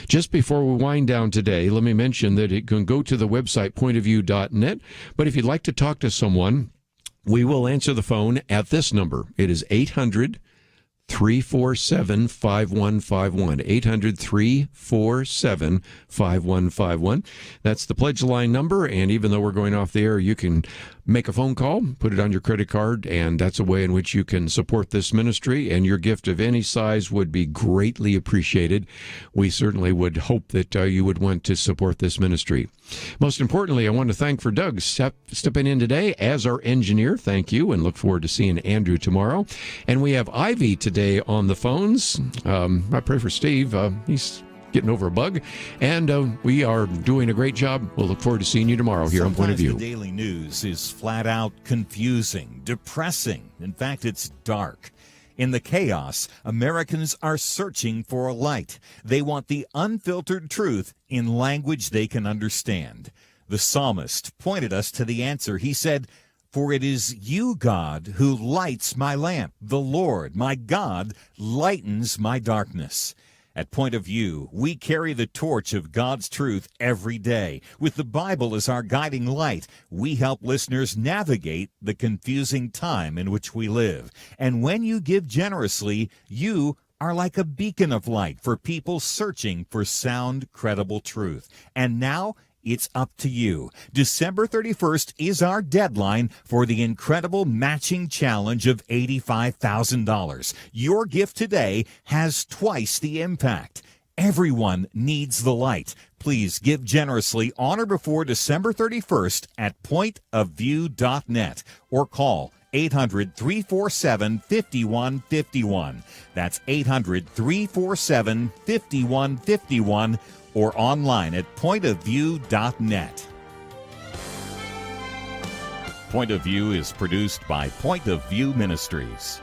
Just before we wind down today, let me mention that you can go to the website pointofview.net, but if you'd like to talk to someone, we will answer the phone at this number. It is 800-347-5151. 800-347-5151. That's the pledge line number, and even though we're going off the air, you can make a phone call, put it on your credit card, and that's a way in which you can support this ministry, and your gift of any size would be greatly appreciated. We certainly would hope that you would want to support this ministry. Most importantly, I want to thank for Doug stepping in today as our engineer. Thank you, and look forward to seeing Andrew tomorrow. And we have Ivy today on the phones. I pray for Steve. He's getting over a bug, and we are doing a great job. We'll look forward to seeing you tomorrow here on Point of View. The daily news is flat out confusing, depressing. In fact, it's dark. In the chaos, Americans are searching for a light. They want the unfiltered truth in language they can understand. The psalmist pointed us to the answer. He said, "For it is you, God, who lights my lamp. The Lord, my God, lightens my darkness." At Point of View, we carry the torch of God's truth every day. With the Bible as our guiding light, we help listeners navigate the confusing time in which we live. And when you give generously, you are like a beacon of light for people searching for sound, credible truth. And now, it's up to you. December 31st is our deadline for the incredible matching challenge of $85,000. Your gift today has twice the impact. Everyone needs the light. Please give generously on or before December 31st at pointofview.net or call 800-347-5151. That's 800-347-5151. or online at pointofview.net. Point of View is produced by Point of View Ministries.